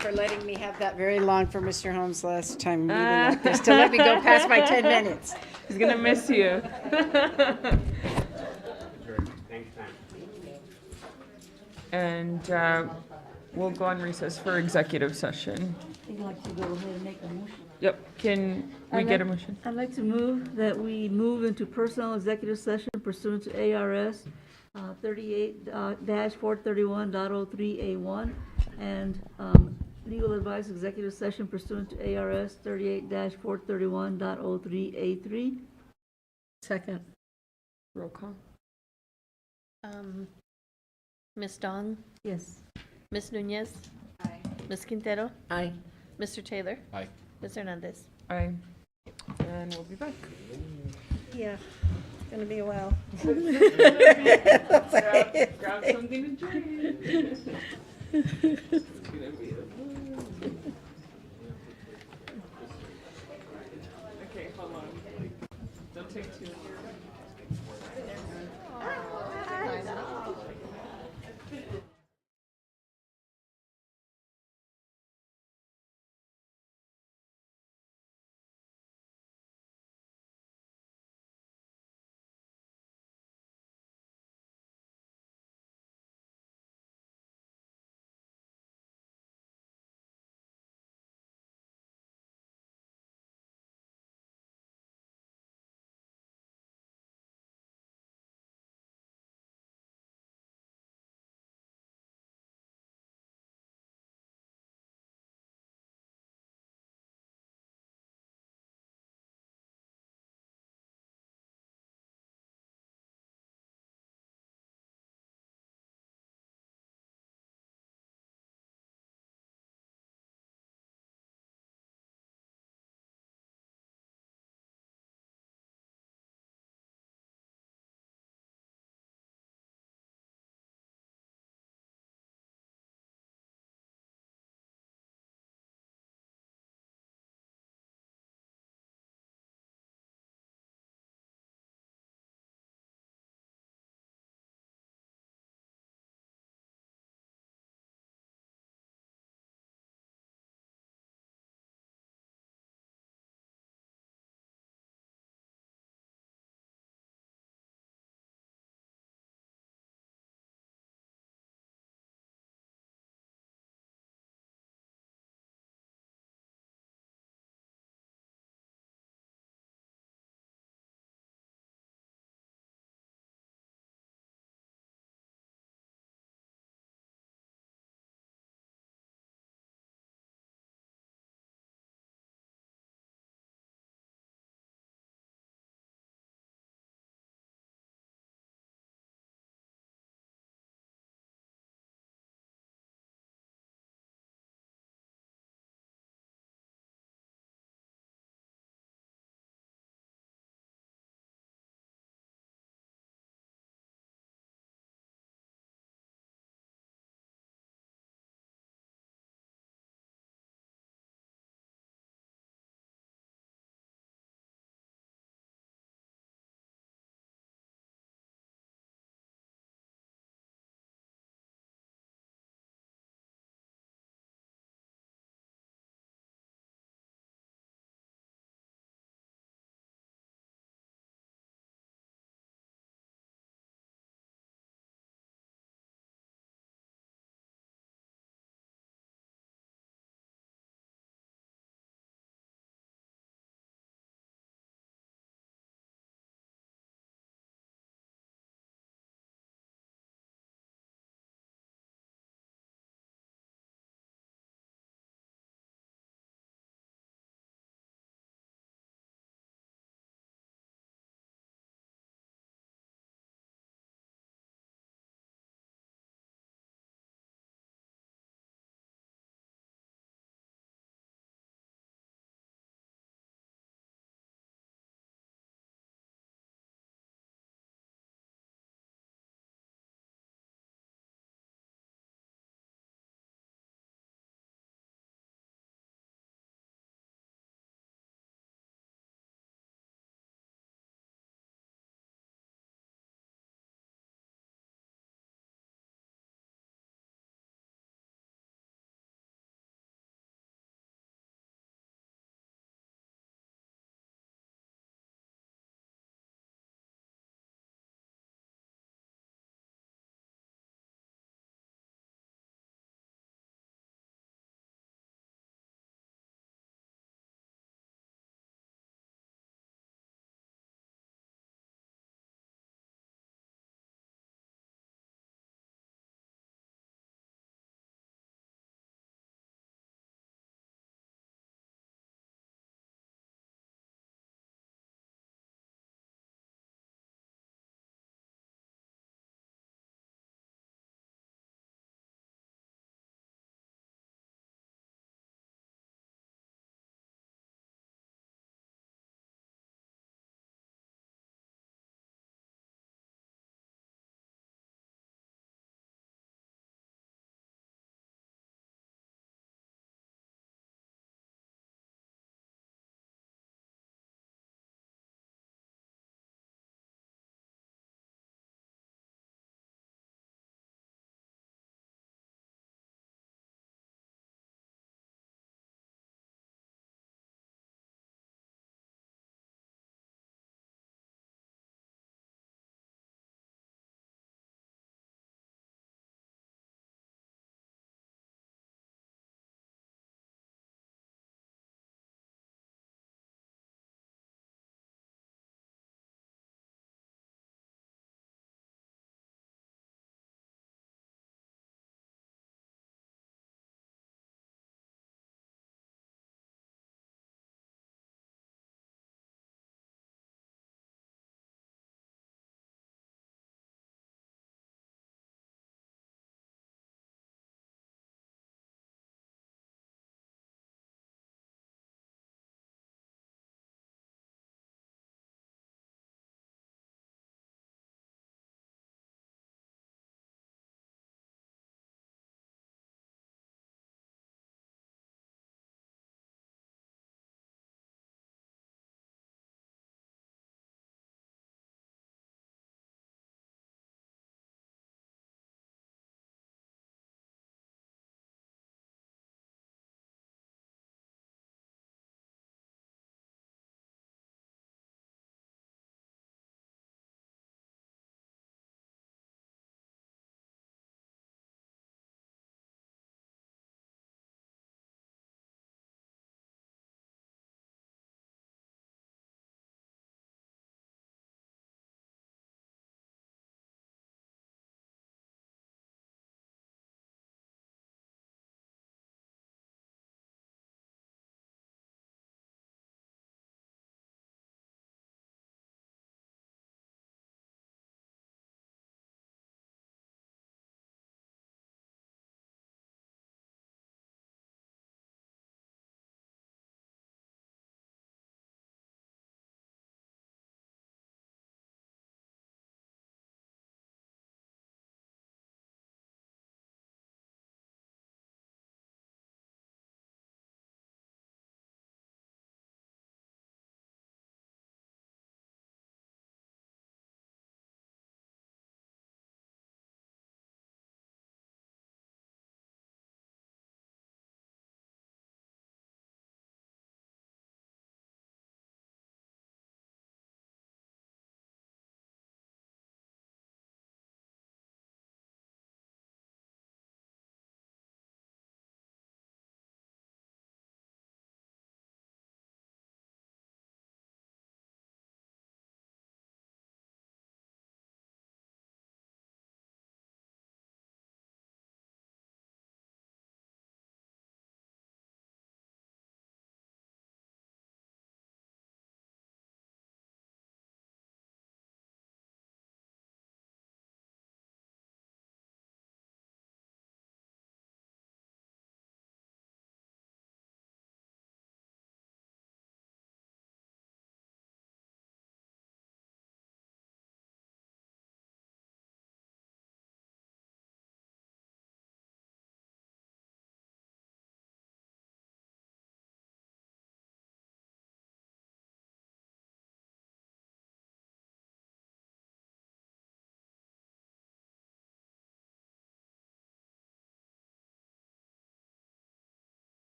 For letting me have that very long for Mr. Holmes last time meeting like this, to let me go past my 10 minutes. He's gonna miss you. And we'll go on recess for executive session. I'd like to go ahead and make a motion. Yep, can we get a motion? I'd like to move that we move into personnel executive session pursuant to ARS 38-431.03A1 and legal advice executive session pursuant to ARS 38-431.03A3. Second. Roll call. Ms. Dong? Yes. Ms. Nunez? Aye. Ms. Quintero? Aye. Mr. Taylor? Aye. Ms. Hernandez? Aye. And we'll be back. Yeah, it's gonna be a while. Grab something to drink.